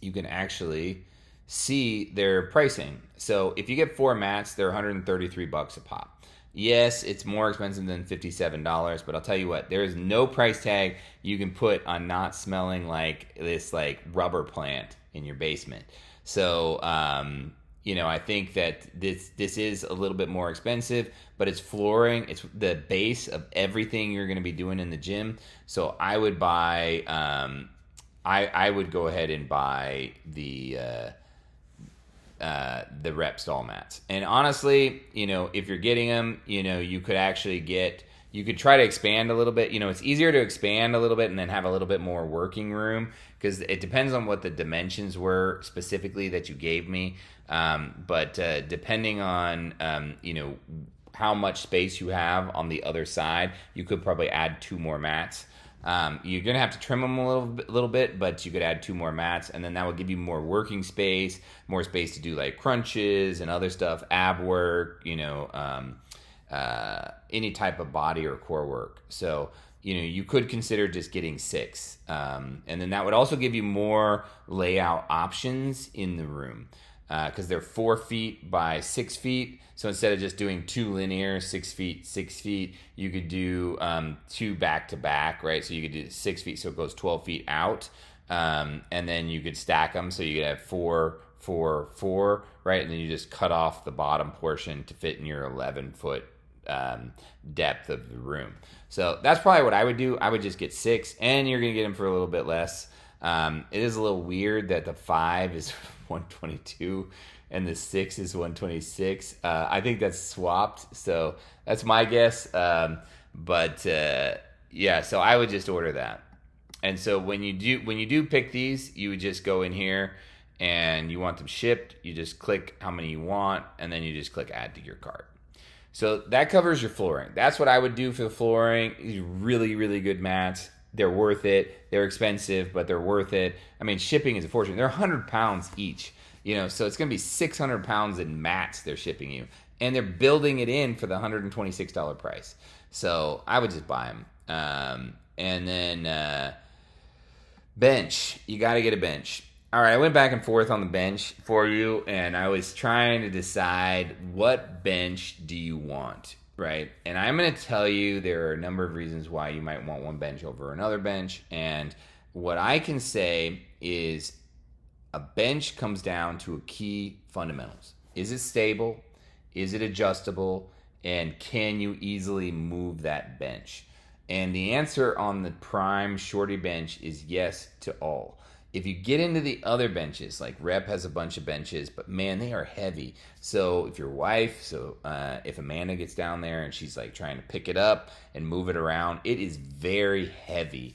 you can actually see their pricing. So if you get 4 mats, they're $133 a pop. Yes, it's more expensive than $57, but I'll tell you what, there is no price tag you can put on not smelling like this like rubber plant in your basement. So, I think that this is a little bit more expensive, but it's flooring. It's the base of everything you're going to be doing in the gym. So I would buy, I would go ahead and buy the Rep stall mats. And honestly, if you're getting them, you could actually you could try to expand a little bit. It's easier to expand a little bit and then have a little bit more working room, because it depends on what the dimensions were specifically that you gave me. But depending on, how much space you have on the other side, you could probably add 2 more mats. You're going to have to trim them a little bit, but you could add 2 more mats, and then that will give you more working space, more space to do like crunches and other stuff, ab work, any type of body or core work. So, you could consider just getting 6. And then that would also give you more layout options in the room, because they're 4 feet by 6 feet. So instead of just doing 2 linear, 6 feet, 6 feet, you could do 2 back to back, right? So you could do 6 feet, so it goes 12 feet out. And then you could stack them, so you could have 4, 4, 4, right? And then you just cut off the bottom portion to fit in your 11-foot depth of the room. So that's probably what I would do. I would just get 6, and you're going to get them for a little bit less. It is a little weird that the 5 is 122 and the 6 is 126. I think that's swapped, so that's my guess. Yeah, so I would just order that. And so when you do pick these, you would just go in here and you want them shipped. You just click how many you want, and then you just click add to your cart. So that covers your flooring. That's what I would do for the flooring. These really, really good mats. They're worth it. They're expensive, but they're worth it. I mean, shipping is a fortune. They're 100 pounds each, so it's going to be 600 pounds in mats they're shipping you. And they're building it in for the $126 price. So I would just buy them. And then bench. You got to get a bench. All right, I went back and forth on the bench for you, and I was trying to decide what bench do you want, right? And I'm going to tell you there are a number of reasons why you might want one bench over another bench. And what I can say is a bench comes down to a key fundamentals. Is it stable? Is it adjustable? And can you easily move that bench? And the answer on the Prime Shorty bench is yes to all. If you get into the other benches, like Rep has a bunch of benches, but man, they are heavy. So if if Amanda gets down there and she's like trying to pick it up and move it around, it is very heavy.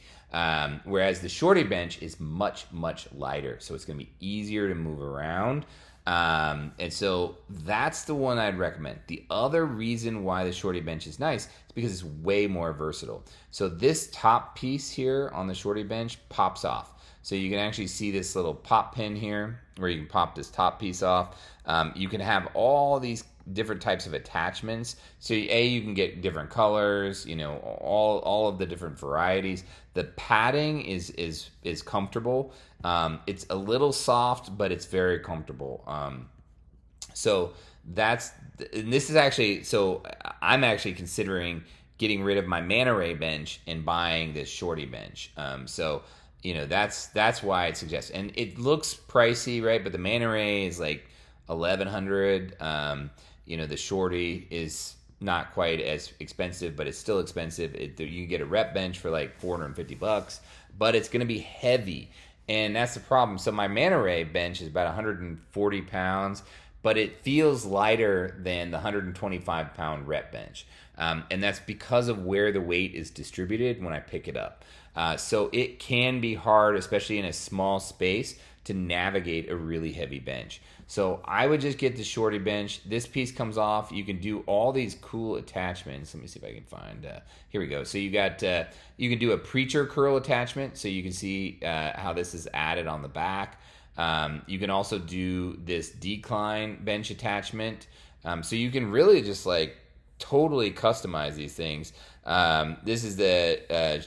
Whereas the Shorty bench is much, much lighter. So it's going to be easier to move around. And so that's the one I'd recommend. The other reason why the Shorty bench is nice is because it's way more versatile. So this top piece here on the Shorty bench pops off. So you can actually see this little pop pin here where you can pop this top piece off. You can have all these different types of attachments. So you can get different colors, all of the different varieties. The padding is comfortable. It's a little soft, but it's very comfortable. So I'm actually considering getting rid of my Manta Ray bench and buying this Shorty bench. That's why I'd suggest. And it looks pricey, right? But the Manta Ray is like $1,100. The Shorty is not quite as expensive, but it's still expensive. You can get a Rep bench for like $450, but it's going to be heavy. And that's the problem. So my Manta Ray bench is about 140 pounds, but it feels lighter than the 125-pound rep bench. And that's because of where the weight is distributed when I pick it up. So it can be hard, especially in a small space, to navigate a really heavy bench. So I would just get the shorty bench. This piece comes off. You can do all these cool attachments. Let me see if I can find. Here we go. So you got you can do a preacher curl attachment, so you can see how this is added on the back. You can also do this decline bench attachment. So you can really just like totally customize these things. This is the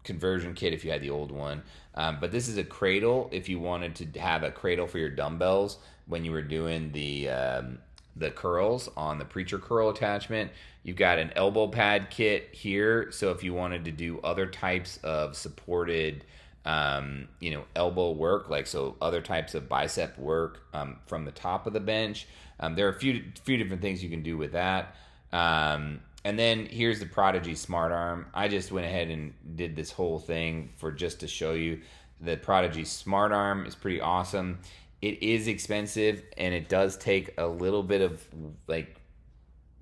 conversion kit if you had the old one. But this is a cradle if you wanted to have a cradle for your dumbbells when you were doing the curls on the preacher curl attachment. You've got an elbow pad kit here. So if you wanted to do other types of supported elbow work, like so other types of bicep work from the top of the bench. There are a few different things you can do with that. And then here's the Prodigy Smart Arm. I just went ahead and did this whole thing just to show you. The Prodigy Smart Arm is pretty awesome. It is expensive, and it does take a little bit of like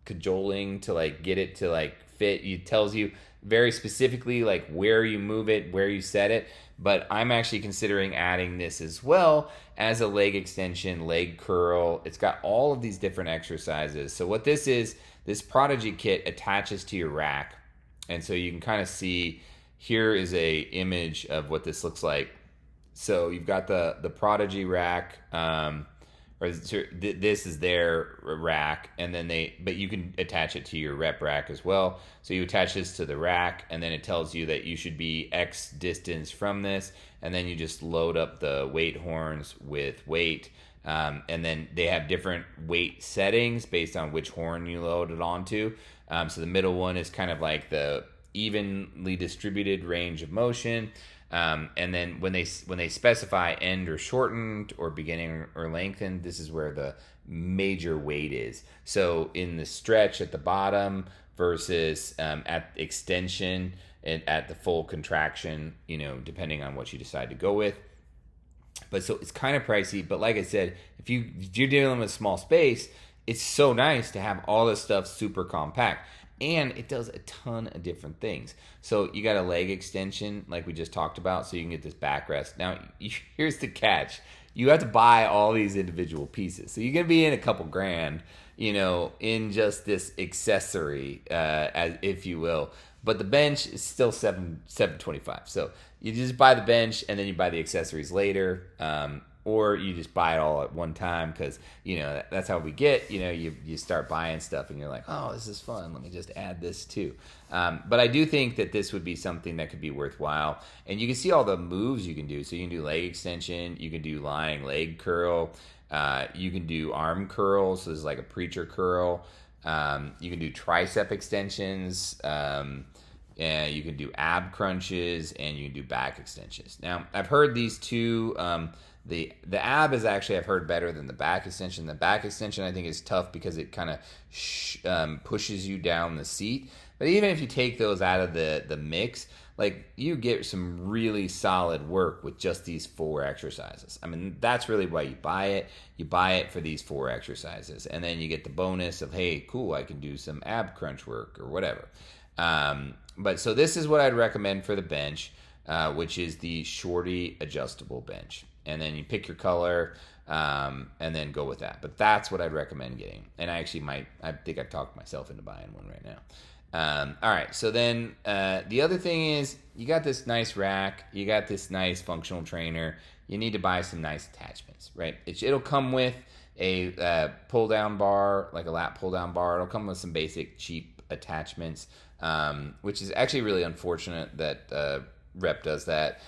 cajoling to like get it to like fit. It tells you very specifically like where you move it, where you set it. But I'm actually considering adding this as well as a leg extension, leg curl. It's got all of these different exercises. So what this is, this Prodigy kit attaches to your rack. And so you can kind of see, here is a image of what this looks like. So you've got the Prodigy rack, this is their rack, and then but you can attach it to your rep rack as well. So you attach this to the rack, and then it tells you that you should be X distance from this, and then you just load up the weight horns with weight. And then they have different weight settings based on which horn you load it onto. So the middle one is kind of like the evenly distributed range of motion. And then when they specify end or shortened or beginning or lengthened, this is where the major weight is. So in the stretch at the bottom versus at extension and at the full contraction, depending on what you decide to go with. But so it's kind of pricey. But like I said, if you're dealing with small space, it's so nice to have all this stuff super compact. And it does a ton of different things. So you got a leg extension like we just talked about, so you can get this backrest. Now, here's the catch. You have to buy all these individual pieces. So you're going to be in a couple grand, in just this accessory, as if you will. But the bench is still $725. So you just buy the bench and then you buy the accessories later. Or you just buy it all at one time because, that's how we get, you start buying stuff and you're like, oh, this is fun. Let me just add this too. But I do think that this would be something that could be worthwhile. And you can see all the moves you can do. So you can do leg extension. You can do lying leg curl. You can do arm curls. So this is like a preacher curl. You can do tricep extensions. And you can do ab crunches. And you can do back extensions. Now, I've heard these two... The ab is actually, I've heard, better than the back extension. The back extension I think is tough because it kind of pushes you down the seat. But even if you take those out of the mix, like you get some really solid work with just these 4 exercises. I mean, that's really why you buy it. You buy it for these 4 exercises. And then you get the bonus of, hey, cool, I can do some ab crunch work or whatever. But so this is what I'd recommend for the bench, which is the Shorty adjustable bench. And then you pick your color, and then go with that. But that's what I'd recommend getting. And I think I've talked myself into buying one right now. All right, so then the other thing is you got this nice rack, you got this nice functional trainer. You need to buy some nice attachments, right? It'll come with a pull-down bar, like a lat pull-down bar. It'll come with some basic cheap attachments, which is actually really unfortunate that Rep does that.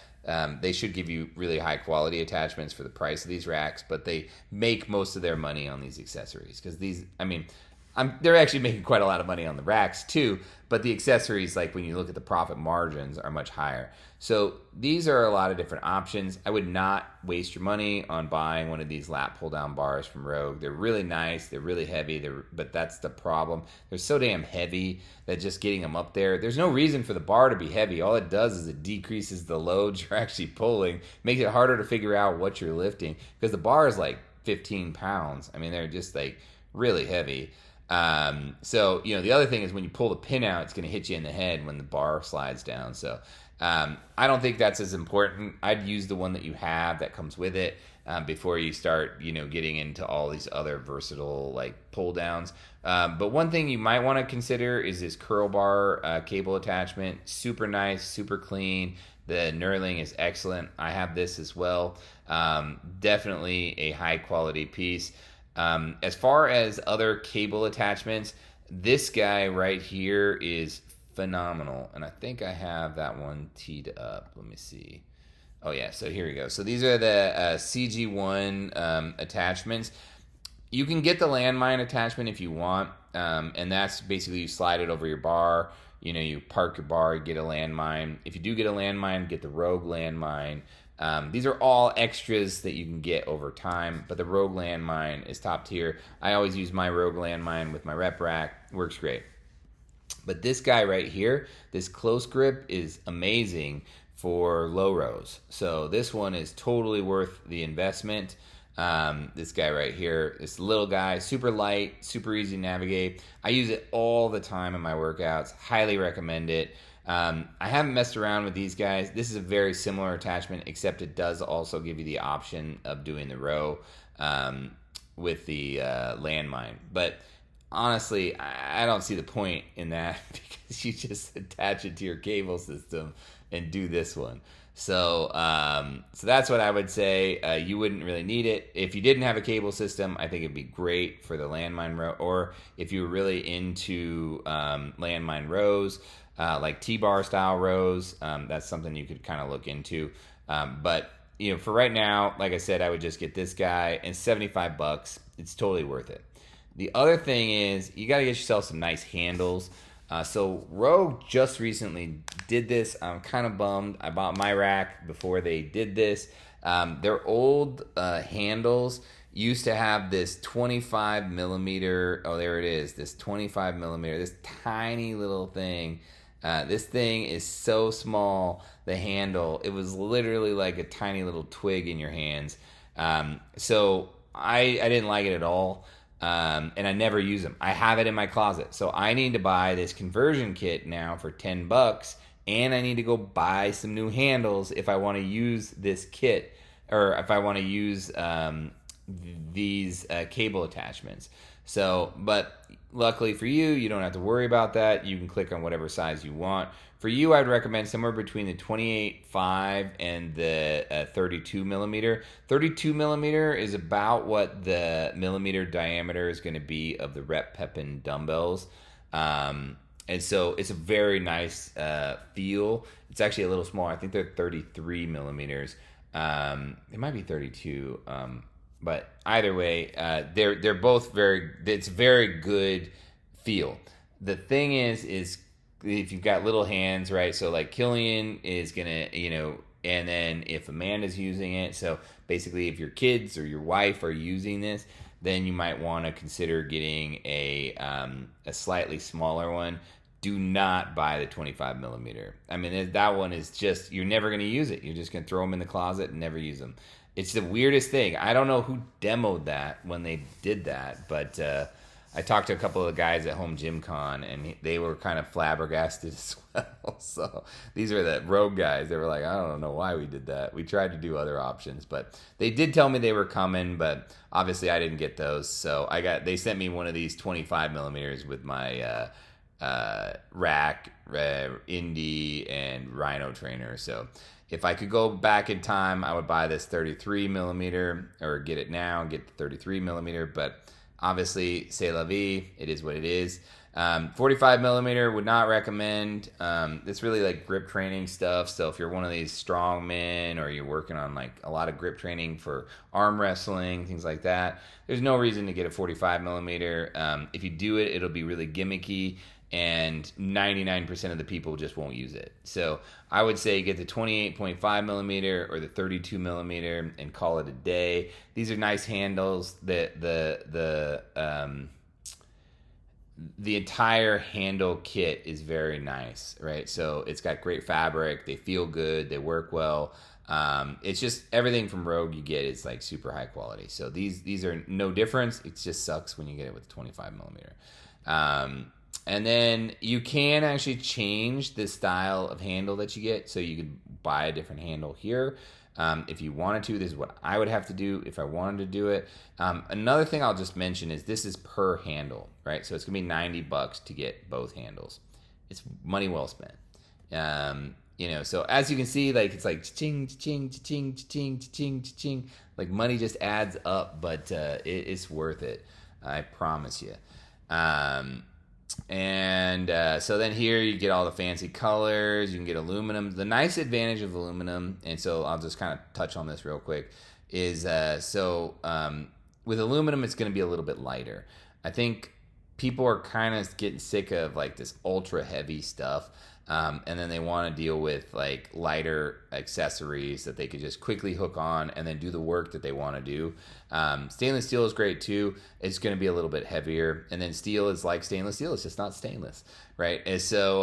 They should give you really high quality attachments for the price of these racks, but they make most of their money on these accessories because they're actually making quite a lot of money on the racks too, but the accessories, like when you look at the profit margins, are much higher. So these are a lot of different options. I would not waste your money on buying one of these lat pull down bars from Rogue. They're really nice. They're really heavy. But that's the problem. They're so damn heavy that just getting them up there's no reason for the bar to be heavy. All it does is it decreases the loads you're actually pulling, makes it harder to figure out what you're lifting because the bar is like 15 pounds. I mean, they're just like really heavy. So, the other thing is when you pull the pin out, it's going to hit you in the head when the bar slides down. So, I don't think that's as important. I'd use the one that you have that comes with it before you start, getting into all these other versatile like pull downs. But one thing you might want to consider is this curl bar cable attachment. Super nice, super clean. The knurling is excellent. I have this as well. Definitely a high quality piece. As far as other cable attachments, this guy right here is phenomenal. And I think I have that one teed up. Let me see. Oh, yeah. So here we go. So these are the CG1 attachments. You can get the landmine attachment if you want. And that's basically you slide it over your bar. You park your bar, you get a landmine. If you do get a landmine, get the Rogue landmine. These are all extras that you can get over time, but the Rogue landmine is top tier. I always use my Rogue landmine with my rep rack. Works great. But this guy right here, this close grip is amazing for low rows. So this one is totally worth the investment. This guy right here, this little guy, super light, super easy to navigate. I use it all the time in my workouts. Highly recommend it. I haven't messed around with these guys. This is a very similar attachment, except it does also give you the option of doing the row with the landmine. But honestly, I don't see the point in that because you just attach it to your cable system and do this one. So that's what I would say. You wouldn't really need it. If you didn't have a cable system, I think it'd be great for the landmine row. Or if you were really into landmine rows, like T-bar style rows, that's something you could kind of look into. But for right now, like I said, I would just get this guy, and $75. It's totally worth it. The other thing is you got to get yourself some nice handles. So Rogue just recently did this. I'm kind of bummed. I bought my rack before they did this. Their old handles used to have this 25 millimeter. Oh, there it is. This 25 millimeter, this tiny little thing. This thing is so small, the handle. It was literally like a tiny little twig in your hands. So I didn't like it at all. And I never use them. I have it in my closet. So I need to buy this conversion kit now for $10, and I need to go buy some new handles if I want to use this kit, or if I want to use these cable attachments. So, but luckily for you, you don't have to worry about that. You can click on whatever size you want. For you, I'd recommend somewhere between the 28.5 and the 32 millimeter. 32 millimeter is about what the millimeter diameter is going to be of the Rep Pepin dumbbells. And so it's a very nice feel. It's actually a little smaller. I think they're 33 millimeters. It might be 32. But either way, they're both it's very good feel. The thing is if you've got little hands, right? So like Killian is gonna, and then if Amanda's using it, so basically if your kids or your wife are using this, then you might want to consider getting a slightly smaller one. Do not buy the 25 millimeter. I mean, that one is just, you're never going to use it. You're just going to throw them in the closet and never use them. It's the weirdest thing. I don't know who demoed that when they did that, but I talked to a couple of guys at Home Gym Con, and they were kind of flabbergasted as well. So these are the Rogue guys. They were like, I don't know why we did that. We tried to do other options, but they did tell me they were coming, but obviously I didn't get those. So they sent me one of these 25 millimeters with my rack, Indy, and Rhino trainer. So if I could go back in time, I would buy this 33 millimeter, or get it now and get the 33 millimeter. But obviously, c'est la vie. It is what it is. 45 millimeter would not recommend. It's really like grip training stuff. So if you're one of these strong men, or you're working on like a lot of grip training for arm wrestling, things like that, there's no reason to get a 45 millimeter. If you do it, it'll be really gimmicky, and 99% of the people just won't use it. So I would say get the 28.5 millimeter or the 32 millimeter and call it a day. These are nice handles. The entire handle kit is very nice, right? So it's got great fabric. They feel good. They work well. It's just everything from Rogue you get is like super high quality. So these are no difference. It just sucks when you get it with 25 millimeter. And then you can actually change the style of handle that you get. So you could buy a different handle here. If you wanted to, this is what I would have to do if I wanted to do it. Another thing I'll just mention is this is per handle, right? So it's gonna be $90 to get both handles. It's money well spent. So as you can see, like it's like ching, ching, ching, ching, ching, ching, like money just adds up, but it's worth it. I promise you. So then here you get all the fancy colors. You can get aluminum. The nice advantage of aluminum, and so I'll just kind of touch on this real quick, is with aluminum it's going to be a little bit lighter. I think people are kind of getting sick of like this ultra heavy stuff. And then they want to deal with like lighter accessories that they could just quickly hook on and then do the work that they want to do. Stainless steel is great too. It's going to be a little bit heavier. And then steel is like stainless steel. It's just not stainless, right? And so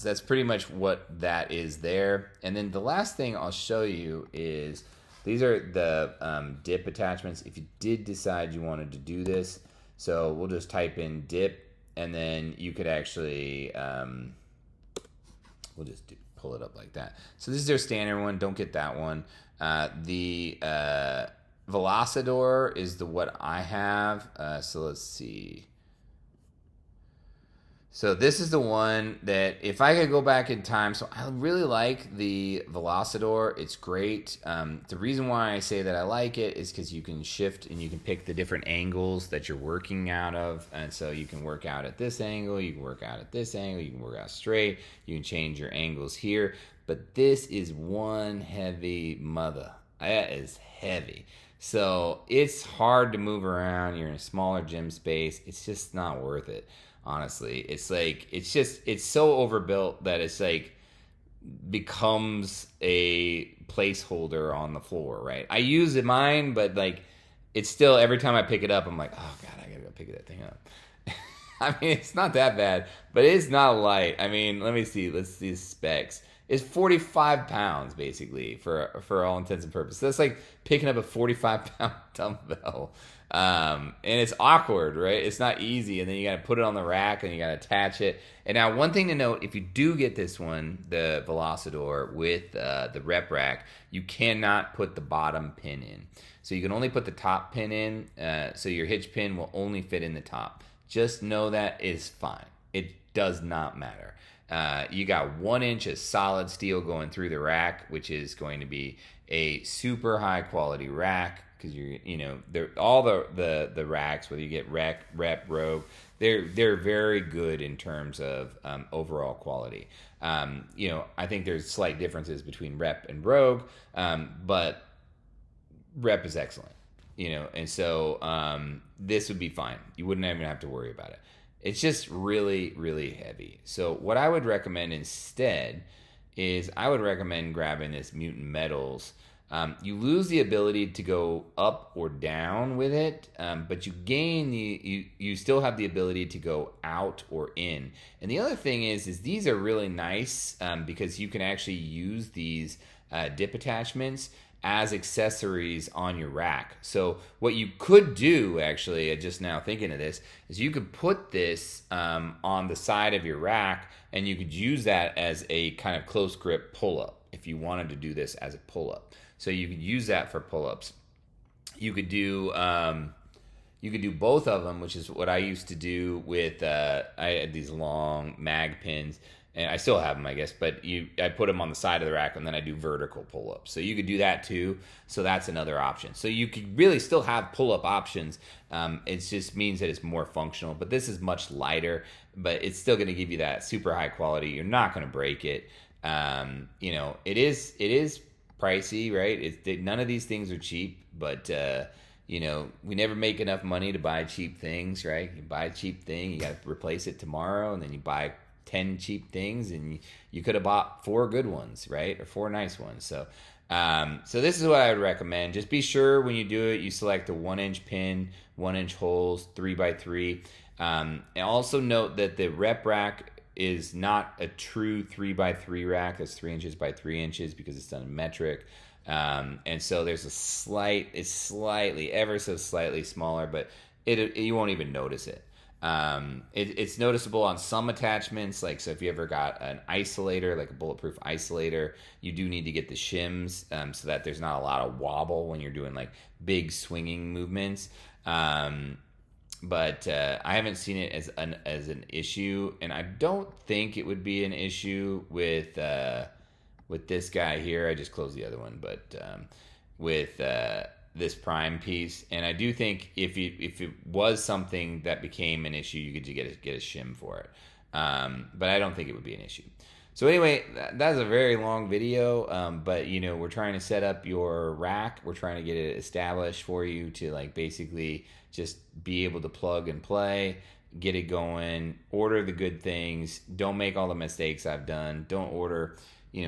that's pretty much what that is there. And then the last thing I'll show you is these are the dip attachments. If you did decide you wanted to do this, so we'll just type in dip and then you could actually... we'll just pull it up like that. So this is their standard one. Don't get that one. The Velocidor is what I have. So let's see. So this is the one that if I could go back in time, so I really like the Velocidor. It's great. The reason why I say that I like it is because you can shift and you can pick the different angles that you're working out of. And so you can work out at this angle, you can work out at this angle, you can work out straight, you can change your angles here. But this is one heavy mother. That is heavy. So it's hard to move around. You're in a smaller gym space. It's just not worth it. Honestly, it's like it's so overbuilt that it's like becomes a placeholder on the floor, right? I use it mine, but like it's still every time I pick it up, I'm like, oh god, I gotta go pick that thing up. I mean, it's not that bad, but it's not light. I mean, let's see the specs. It's 45 pounds basically for all intents and purposes. That's like picking up a 45-pound dumbbell. And it's awkward, right? It's not easy. And then you got to put it on the rack and you got to attach it. And now one thing to note, if you do get this one, the Velocidor with the rep rack, you cannot put the bottom pin in. So you can only put the top pin in. So your hitch pin will only fit in the top. Just know that is fine. It does not matter. You got 1 inch of solid steel going through the rack, which is going to be a super high quality rack. Because they're all the racks, whether you get rep, Rogue, they're very good in terms of overall quality. I think there's slight differences between rep and Rogue, but rep is excellent. And so this would be fine. You wouldn't even have to worry about it. It's just really, really heavy. So what I would recommend instead is I would recommend grabbing this Mutant Metals. You lose the ability to go up or down with it, but you gain you still have the ability to go out or in. And the other thing is these are really nice because you can actually use these dip attachments as accessories on your rack. So what you could do, actually, just now thinking of this, is you could put this on the side of your rack and you could use that as a kind of close grip pull-up if you wanted to do this as a pull-up. So you could use that for pull-ups. You could do both of them, which is what I used to do with I had these long mag pins, and I still have them, I guess. But I put them on the side of the rack, and then I do vertical pull-ups. So you could do that too. So that's another option. So you could really still have pull-up options. It just means that it's more functional. But this is much lighter, but it's still going to give you that super high quality. You're not going to break it. It is pricey, right? None of these things are cheap, but we never make enough money to buy cheap things, right? You buy a cheap thing, you got to replace it tomorrow, and then you buy 10 cheap things, and you could have bought 4 good ones, right? Or 4 nice ones. So this is what I would recommend. Just be sure when you do it, you select a 1-inch pin, 1-inch holes, 3x3. And also note that the rep rack is not a true 3x3 rack. That's 3 inches by 3 inches because it's done in metric. And so there's it's slightly, ever so slightly smaller, but you won't even notice it. It's noticeable on some attachments, like, so if you ever got an isolator, like a bulletproof isolator, you do need to get the shims, so that there's not a lot of wobble when you're doing like big swinging movements. But I haven't seen it as an issue, and I don't think it would be an issue with this guy here. I just closed the other one, but with this prime piece. And I do think if it was something that became an issue, you could get a shim for it. But I don't think it would be an issue. So anyway, that's a very long video, but you know, we're trying to set up your rack. We're trying to get it established for you to like basically just be able to plug and play, get it going, order the good things. Don't make all the mistakes I've done. Don't order,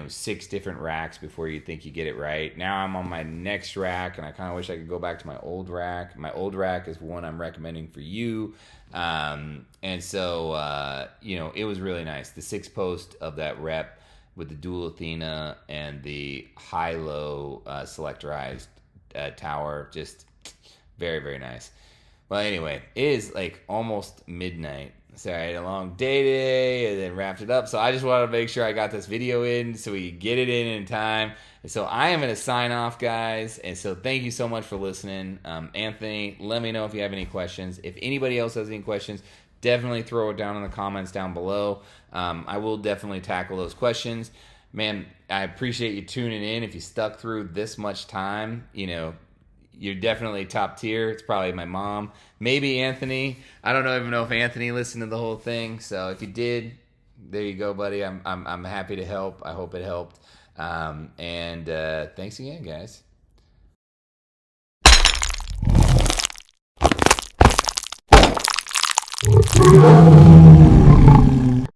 6 different racks before you think you get it right. Now I'm on my next rack, and I kind of wish I could go back to my old rack. My old rack is one I'm recommending for you. And so, it was really nice. The 6-post of that rep with the dual Athena and the high-low selectorized tower, just very, very nice. Well, anyway, it is like almost midnight. Sorry, I had a long day today and then wrapped it up. So I just wanted to make sure I got this video in so we get it in time. And so I am going to sign off, guys. And so thank you so much for listening. Anthony, let me know if you have any questions. If anybody else has any questions, definitely throw it down in the comments down below. I will definitely tackle those questions. Man, I appreciate you tuning in. If you stuck through this much time, you're definitely top tier. It's probably my mom, maybe Anthony. I don't even know if Anthony listened to the whole thing. So if you did, there you go, buddy. I'm happy to help. I hope it helped. And thanks again, guys.